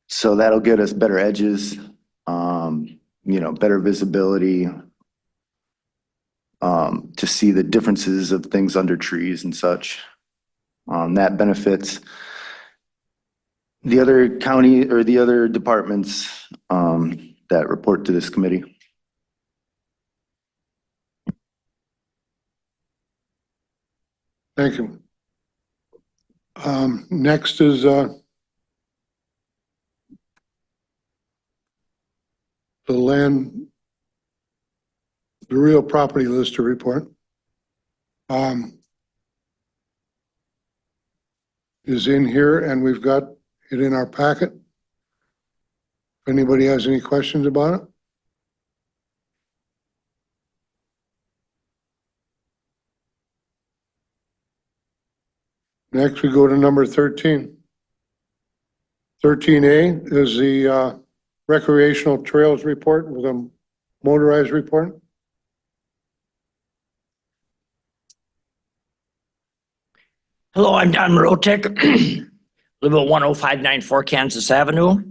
So that'll get us better edges, better visibility, to see the differences of things under trees and such. That benefits the other county or the other departments that report to this committee. Thank you. Next is the real property lister report. Is in here and we've got it in our packet. If anybody has any questions about it? Next, we go to number 13. 13A is the recreational trails report with a motorized report. Hello, I'm Don Morotek, live at 10594 Kansas Avenue.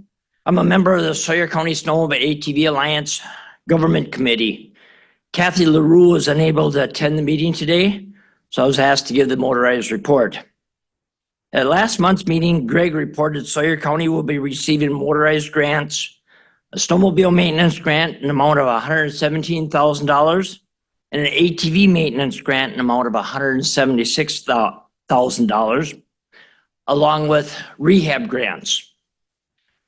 I'm a member of the Sawyer County Snowmobile ATV Alliance Government Committee. Kathy LaRue was unable to attend the meeting today, so I was asked to give the motorized report. At last month's meeting, Greg reported Sawyer County will be receiving motorized grants, a snowmobile maintenance grant in the amount of $117,000, and an ATV maintenance grant in the amount of $176,000. Along with rehab grants.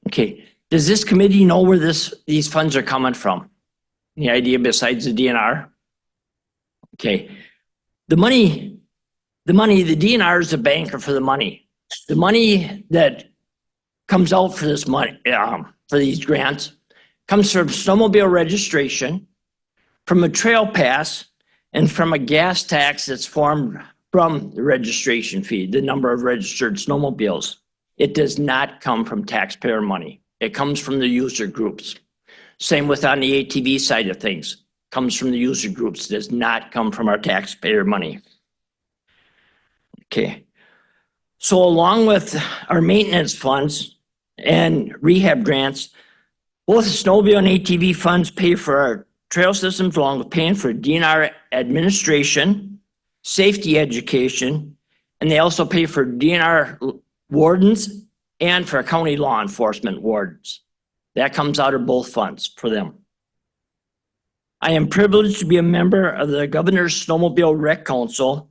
Okay, does this committee know where these funds are coming from? Any idea besides the DNR? Okay, the DNR is a banker for the money. The money that comes out for this money, for these grants, comes from snowmobile registration, from a trail pass, and from a gas tax that's formed from the registration fee, the number of registered snowmobiles. It does not come from taxpayer money. It comes from the user groups. Same with on the ATV side of things. Comes from the user groups, does not come from our taxpayer money. Okay. So along with our maintenance funds and rehab grants, both snowmobile and ATV funds pay for our trail systems along with paying for DNR administration, safety education, and they also pay for DNR wardens and for county law enforcement wardens. That comes out of both funds for them. I am privileged to be a member of the Governor's Snowmobile Rec Council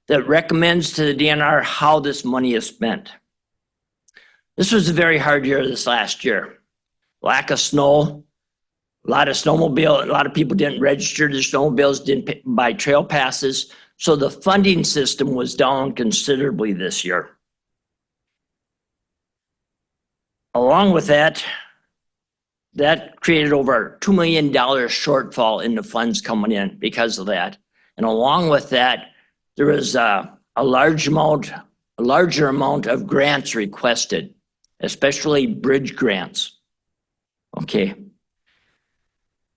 that recommends to the DNR how this money is spent. This was a very hard year this last year. Lack of snow, a lot of people didn't register their snowmobiles, didn't buy trail passes. So the funding system was down considerably this year. Along with that, that created over a $2 million shortfall in the funds coming in because of that. And along with that, there was a larger amount of grants requested, especially bridge grants. Okay.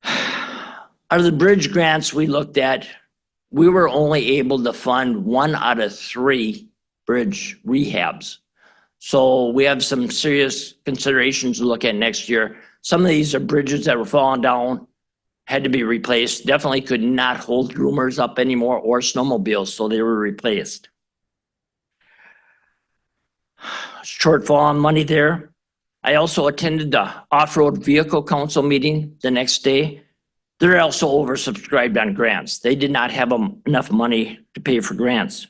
Out of the bridge grants we looked at, we were only able to fund 1 out of 3 bridge rehabs. So we have some serious considerations to look at next year. Some of these are bridges that were falling down, had to be replaced, definitely could not hold groomers up anymore or snowmobiles, so they were replaced. Shortfall on money there. I also attended the Off-Road Vehicle Council meeting the next day. They're also oversubscribed on grants. They did not have enough money to pay for grants.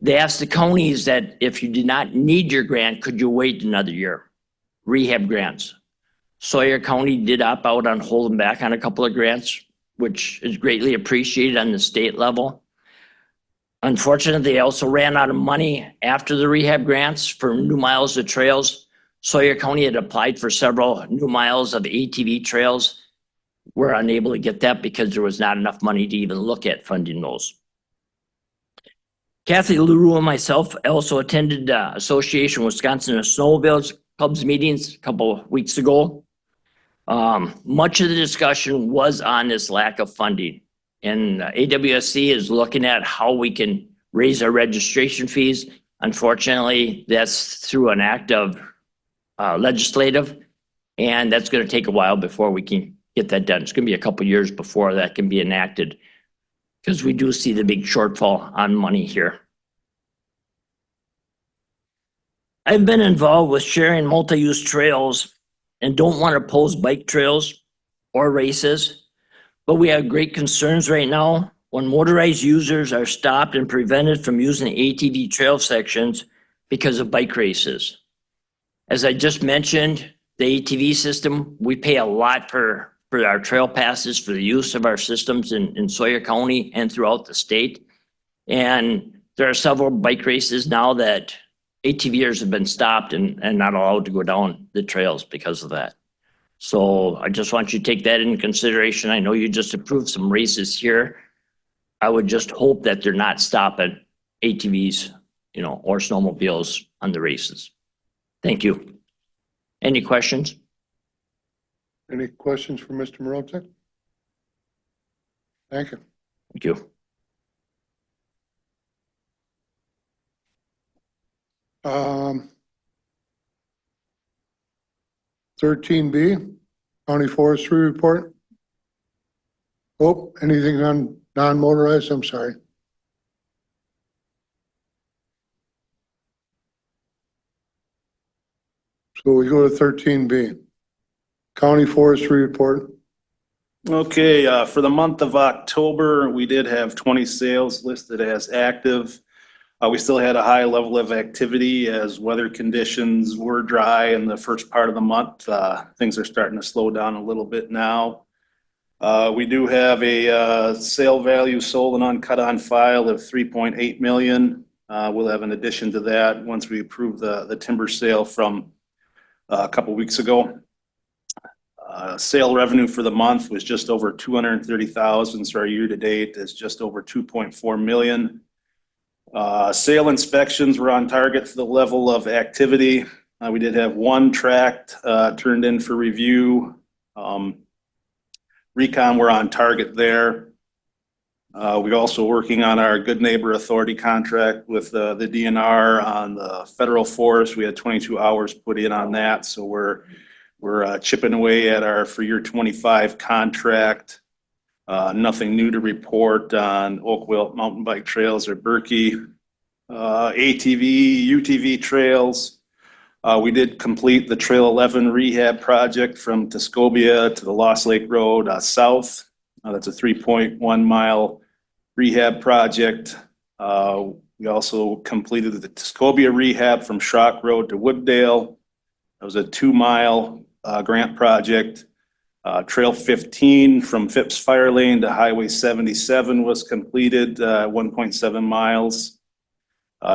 They asked the counties that if you did not need your grant, could you wait another year? Rehab grants. Sawyer County did opt out on holding back on a couple of grants, which is greatly appreciated on the state level. Unfortunately, they also ran out of money after the rehab grants for new miles of trails. Sawyer County had applied for several new miles of ATV trails. We're unable to get that because there was not enough money to even look at funding those. Kathy LaRue and myself also attended Association Wisconsin of Snowmobiles Clubs meetings a couple of weeks ago. Much of the discussion was on this lack of funding. And AWSC is looking at how we can raise our registration fees. Unfortunately, that's through an act of legislative, and that's going to take a while before we can get that done. It's going to be a couple years before that can be enacted because we do see the big shortfall on money here. I've been involved with sharing multi-use trails and don't want to oppose bike trails or races, but we have great concerns right now when motorized users are stopped and prevented from using ATV trail sections because of bike races. As I just mentioned, the ATV system, we pay a lot for our trail passes for the use of our systems in Sawyer County and throughout the state. And there are several bike races now that ATVers have been stopped and not allowed to go down the trails because of that. So I just want you to take that into consideration. I know you just approved some races here. I would just hope that they're not stopping ATVs, or snowmobiles on the races. Thank you. Any questions? Any questions for Mr. Marotek? Thank you. Thank you. Um, 13B, County Forestry Report. Oh, anything on non-motorized? I'm sorry. So we go to 13B, County Forestry Report. Okay, for the month of October, we did have 20 sales listed as active. We still had a high level of activity as weather conditions were dry in the first part of the month. Things are starting to slow down a little bit now. We do have a sale value sold and uncut on file of 3.8 million. We'll have an addition to that once we approve the timber sale from a couple weeks ago. Sale revenue for the month was just over 230,000. So our year to date is just over 2.4 million. Sale inspections were on target for the level of activity. We did have one tract turned in for review. Recon were on target there. We're also working on our Good Neighbor Authority contract with the DNR on the federal forest. We had 22 hours put in on that, so we're We're chipping away at our for year 25 contract. Nothing new to report on Oakville mountain bike trails or Berkey. ATV, UTV trails. We did complete the Trail 11 rehab project from Tuscobia to the Lost Lake Road south. That's a 3.1 mile rehab project. We also completed the Tuscobia rehab from Shock Road to Wooddale. That was a 2 mile grant project. Trail 15 from Phipps Fire Lane to Highway 77 was completed, 1.7 miles.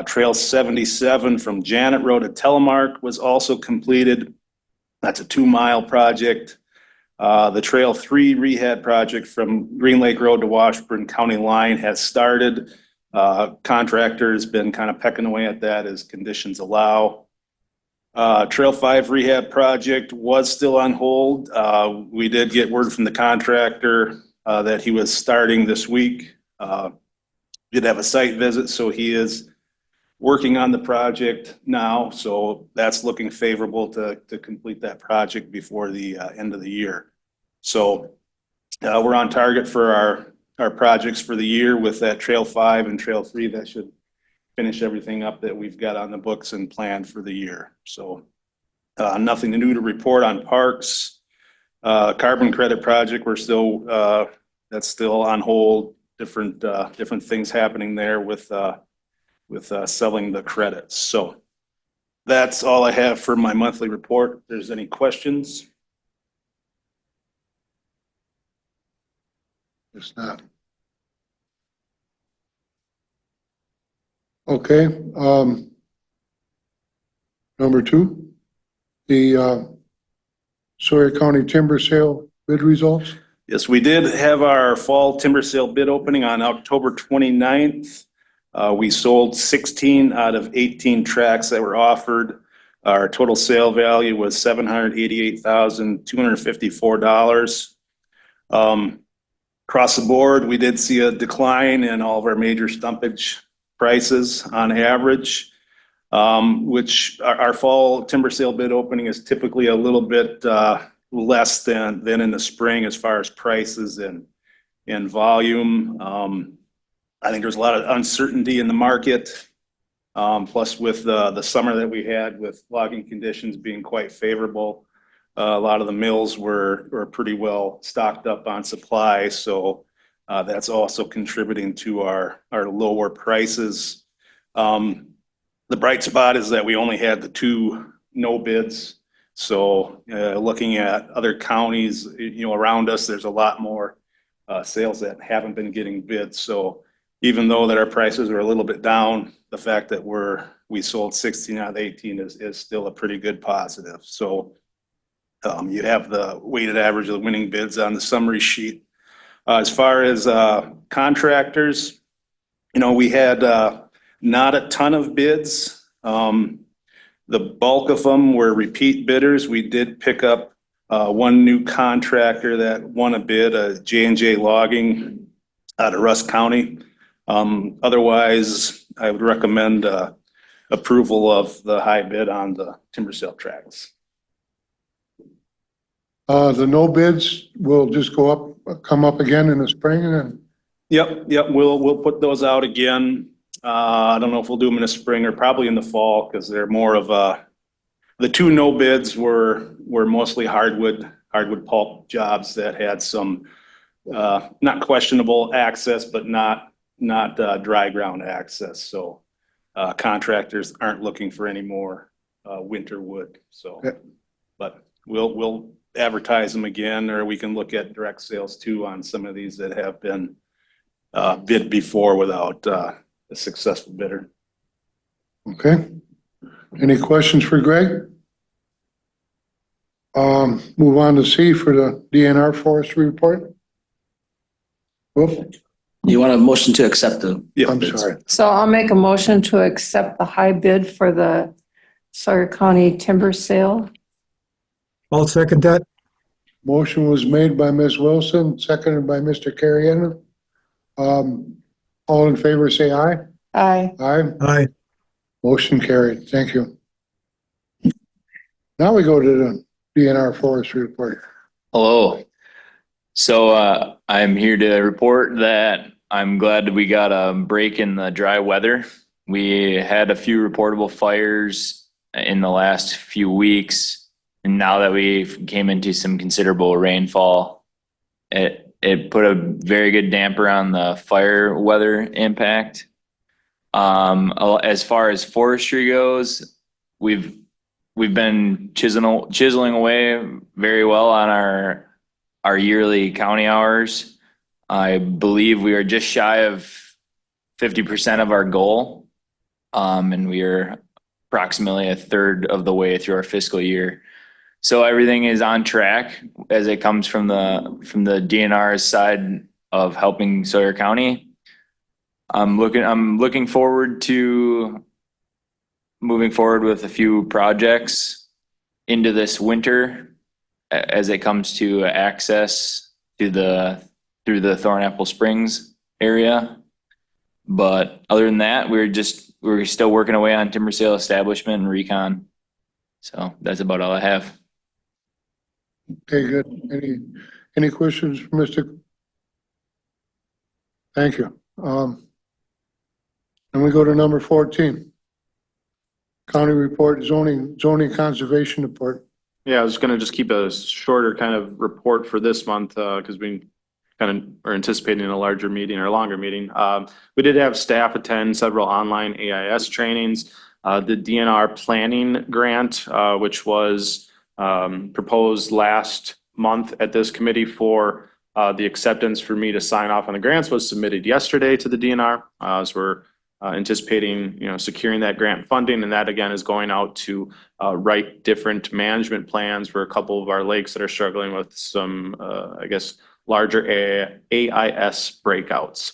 Trail 77 from Janet Road to Telemark was also completed. That's a 2 mile project. The Trail 3 rehab project from Green Lake Road to Washburn County line has started. Contractor's been kind of pecking away at that as conditions allow. Trail 5 rehab project was still on hold. We did get word from the contractor that he was starting this week. Did have a site visit, so he is working on the project now. So that's looking favorable to complete that project before the end of the year. So we're on target for our projects for the year with that Trail 5 and Trail 3. That should finish everything up that we've got on the books and planned for the year. So nothing new to report on parks. Carbon credit project, we're still, that's still on hold. Different things happening there with selling the credits. So that's all I have for my monthly report. If there's any questions? It's not. Okay, number 2, the Sawyer County timber sale bid results. Yes, we did have our fall timber sale bid opening on October 29th. We sold 16 out of 18 tracts that were offered. Our total sale value was $788,254. Across the board, we did see a decline in all of our major stumpage prices on average, which our fall timber sale bid opening is typically a little bit less than in the spring as far as prices and volume. I think there's a lot of uncertainty in the market. Plus with the summer that we had with logging conditions being quite favorable, a lot of the mills were pretty well stocked up on supply. So that's also contributing to our lower prices. The bright spot is that we only had the 2 no bids. So looking at other counties, around us, there's a lot more sales that haven't been getting bids. So even though that our prices are a little bit down, the fact that we sold 16 out of 18 is still a pretty good positive. So you have the weighted average of the winning bids on the summary sheet. As far as contractors, we had not a ton of bids. The bulk of them were repeat bidders. We did pick up one new contractor that won a bid, J&J Logging out of Rusk County. Otherwise, I would recommend approval of the high bid on the timber sale tracts. The no bids will just come up again in the spring and then. Yep, we'll put those out again. I don't know if we'll do them in the spring or probably in the fall because they're more of the 2 no bids were mostly hardwood pulp jobs that had some not questionable access, but not dry ground access. So contractors aren't looking for any more winter wood. So, but we'll advertise them again, or we can look at direct sales too on some of these that have been bid before without a successful bidder. Okay. Any questions for Greg? Move on to C for the DNR forestry report. Whoop. You want a motion to accept the? I'm sorry. So I'll make a motion to accept the high bid for the Sawyer County timber sale. I'll second that. Motion was made by Ms. Wilson, seconded by Mr. Carrion. All in favor, say aye. Aye. Aye. Aye. Motion carried. Thank you. Now we go to the DNR forestry report. Hello. So I'm here to report that I'm glad that we got a break in the dry weather. We had a few reportable fires in the last few weeks, and now that we came into some considerable rainfall, it put a very good damper on the fire weather impact. As far as forestry goes, we've been chiseling away very well on our yearly county hours. I believe we are just shy of 50% of our goal. And we are approximately a third of the way through our fiscal year. So everything is on track as it comes from the DNR side of helping Sawyer County. I'm looking forward to moving forward with a few projects into this winter as it comes to access to through the Thornapple Springs area. But other than that, we're still working away on timber sale establishment and recon. So that's about all I have. Okay, good. Any questions for Mr.? Thank you. And we go to number 14. County report, zoning conservation report. Yeah, I was gonna just keep a shorter kind of report for this month, because we kind of are anticipating a larger meeting or a longer meeting. We did have staff attend several online AIS trainings. The DNR planning grant, which was proposed last month at this committee for the acceptance for me to sign off on the grants, was submitted yesterday to the DNR. So we're anticipating, securing that grant funding, and that again is going out to write different management plans for a couple of our lakes that are struggling with some, larger AIS breakouts.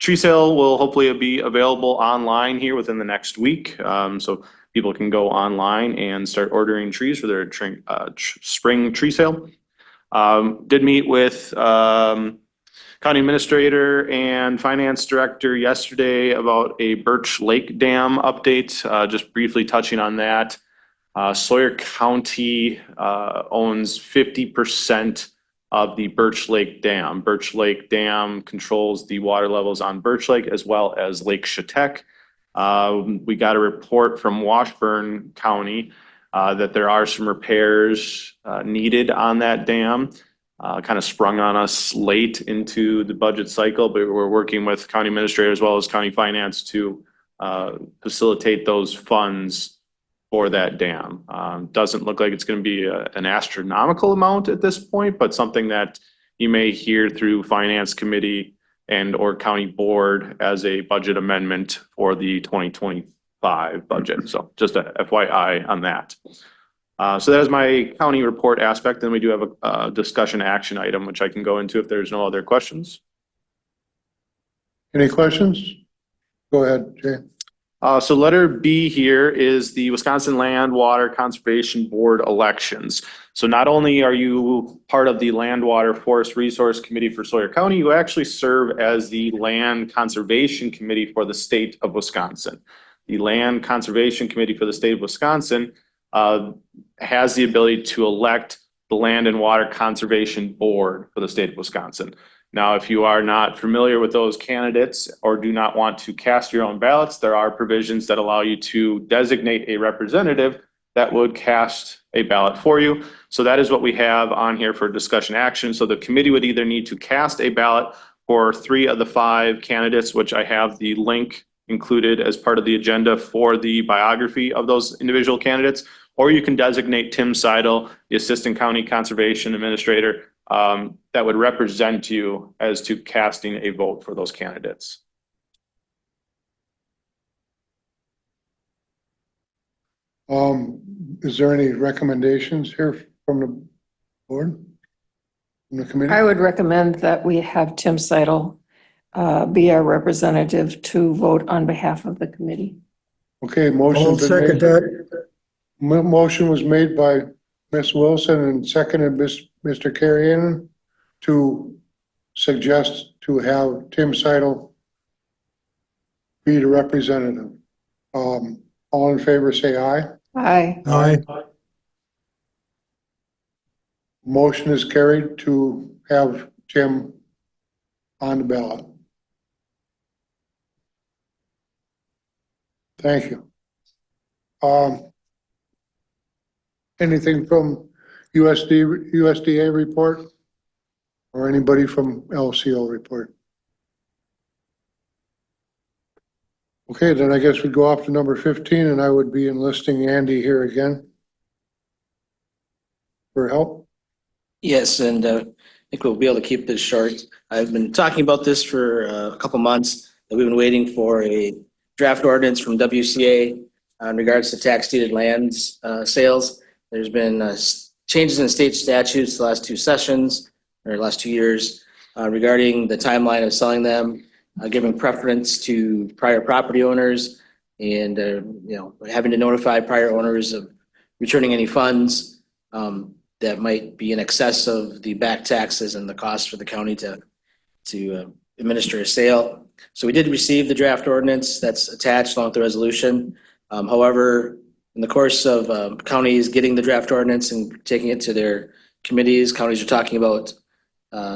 Tree sale will hopefully be available online here within the next week, so people can go online and start ordering trees for their spring tree sale. Did meet with County Administrator and Finance Director yesterday about a Birch Lake Dam update, just briefly touching on that. Sawyer County owns 50% of the Birch Lake Dam. Birch Lake Dam controls the water levels on Birch Lake as well as Lake Chetek. We got a report from Washburn County that there are some repairs needed on that dam. Kind of sprung on us late into the budget cycle, but we're working with county administrator as well as county finance to facilitate those funds for that dam. Doesn't look like it's going to be an astronomical amount at this point, but something that you may hear through finance committee and or county board as a budget amendment for the 2025 budget. So just a FYI on that. So that is my county report aspect. Then we do have a discussion action item, which I can go into if there's no other questions. Any questions? Go ahead, Jay. So letter B here is the Wisconsin Land Water Conservation Board elections. So not only are you part of the Land Water Forest Resource Committee for Sawyer County, you actually serve as the Land Conservation Committee for the state of Wisconsin. The Land Conservation Committee for the state of Wisconsin has the ability to elect the Land and Water Conservation Board for the state of Wisconsin. Now, if you are not familiar with those candidates or do not want to cast your own ballots, there are provisions that allow you to designate a representative that would cast a ballot for you. So that is what we have on here for discussion action. So the committee would either need to cast a ballot for 3 of the 5 candidates, which I have the link included as part of the agenda for the biography of those individual candidates, or you can designate Tim Seidel, the Assistant County Conservation Administrator, that would represent you as to casting a vote for those candidates. Is there any recommendations here from the board? From the committee? I would recommend that we have Tim Seidel be our representative to vote on behalf of the committee. Okay, motion. I'll second that. Motion was made by Ms. Wilson and seconded Mr. Carrion to suggest to have Tim Seidel be the representative. All in favor, say aye. Aye. Aye. Motion is carried to have Tim on the ballot. Thank you. Anything from USDA report? Or anybody from LCO report? Okay, then I guess we go off to number 15, and I would be enlisting Andy here again for help. Yes, and I think we'll be able to keep this short. I've been talking about this for a couple months. We've been waiting for a draft ordinance from WCA in regards to tax deeded lands sales. There's been changes in state statutes the last two sessions, or last 2 years, regarding the timeline of selling them, giving preference to prior property owners, and having to notify prior owners of returning any funds that might be in excess of the back taxes and the cost for the county to administer a sale. So we did receive the draft ordinance that's attached along with the resolution. However, in the course of counties getting the draft ordinance and taking it to their committees, counties are talking about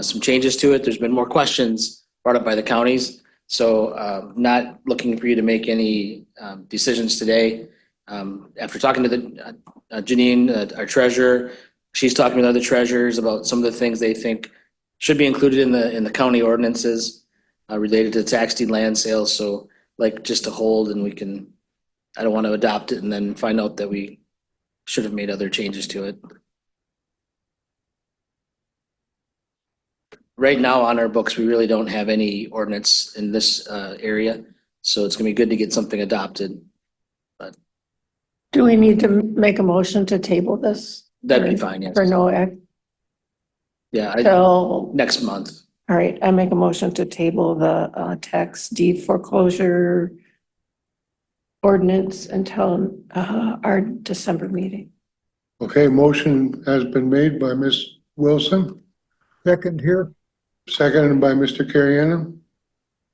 some changes to it. There's been more questions brought up by the counties. So not looking for you to make any decisions today. After talking to Janine, our treasurer, she's talking with other treasurers about some of the things they think should be included in the county ordinances related to tax deed land sales. So like just to hold, and I don't want to adopt it and then find out that we should have made other changes to it. Right now on our books, we really don't have any ordinance in this area. So it's gonna be good to get something adopted. Do we need to make a motion to table this? That'd be fine, yes. For no act Yeah, till, next month. all right, I make a motion to table the tax deed foreclosure ordinance until our December meeting. Okay, motion has been made by Ms. Wilson, Second here. seconded by Mr. Carrion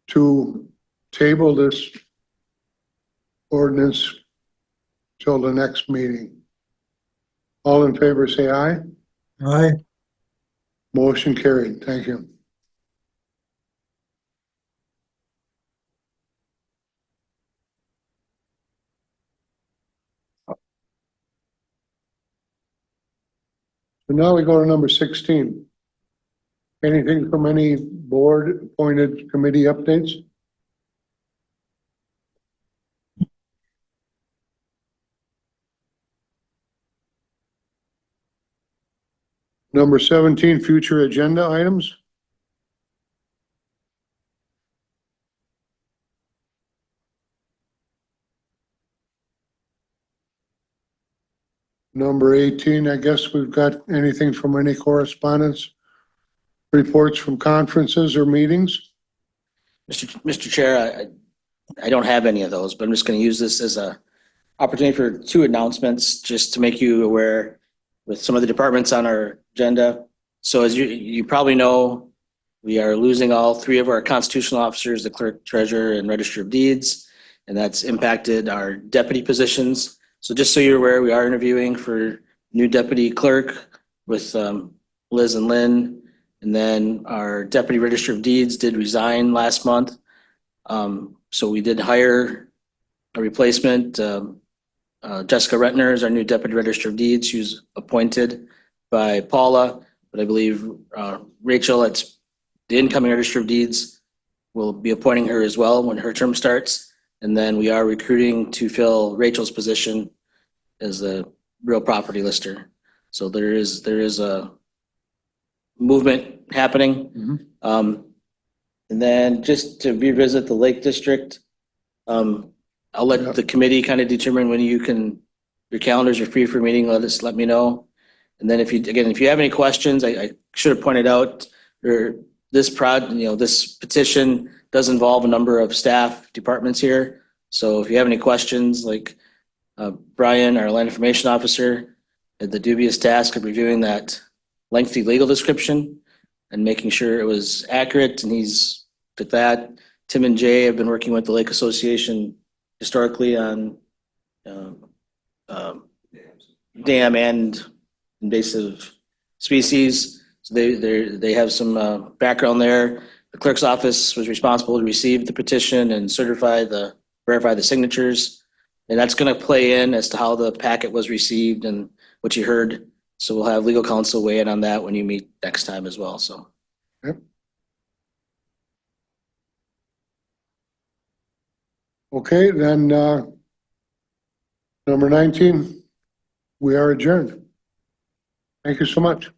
to table this ordinance till the next meeting. All in favor, say aye. Aye. Motion carried. Thank you. So now we go to number 16. Anything from any board appointed committee updates? Number 17, future agenda items. Number 18, I guess we've got anything from any correspondence, reports from conferences or meetings? Mr. Chair, I don't have any of those, but I'm just going to use this as a opportunity for two announcements, just to make you aware with some of the departments on our agenda. So as you probably know, we are losing all three of our constitutional officers, the clerk, treasurer, and register of deeds, and that's impacted our deputy positions. So just so you're aware, we are interviewing for new deputy clerk with Liz and Lynn. And then our deputy register of deeds did resign last month. So we did hire a replacement. Jessica Retner is our new deputy register of deeds. She was appointed by Paula, but I believe Rachel, it's the incoming register of deeds, will be appointing her as well when her term starts. And then we are recruiting to fill Rachel's position as the real property lister. So there is a movement happening. And then just to revisit the Lake District, I'll let the committee kind of determine when your calendars are free for meeting. Let me know. And then if you have any questions, I should have pointed out, this petition does involve a number of staff departments here. So if you have any questions, like Brian, our land information officer, had the dubious task of reviewing that lengthy legal description and making sure it was accurate, and he's with that. Tim and Jay have been working with the Lake Association historically on dam and invasive species. So they have some background there. The clerk's office was responsible to receive the petition and verify the signatures. And that's going to play in as to how the packet was received and what you heard. So we'll have legal counsel weigh in on that when you meet next time as well, so. Okay, then, number 19, we are adjourned. Thank you so much.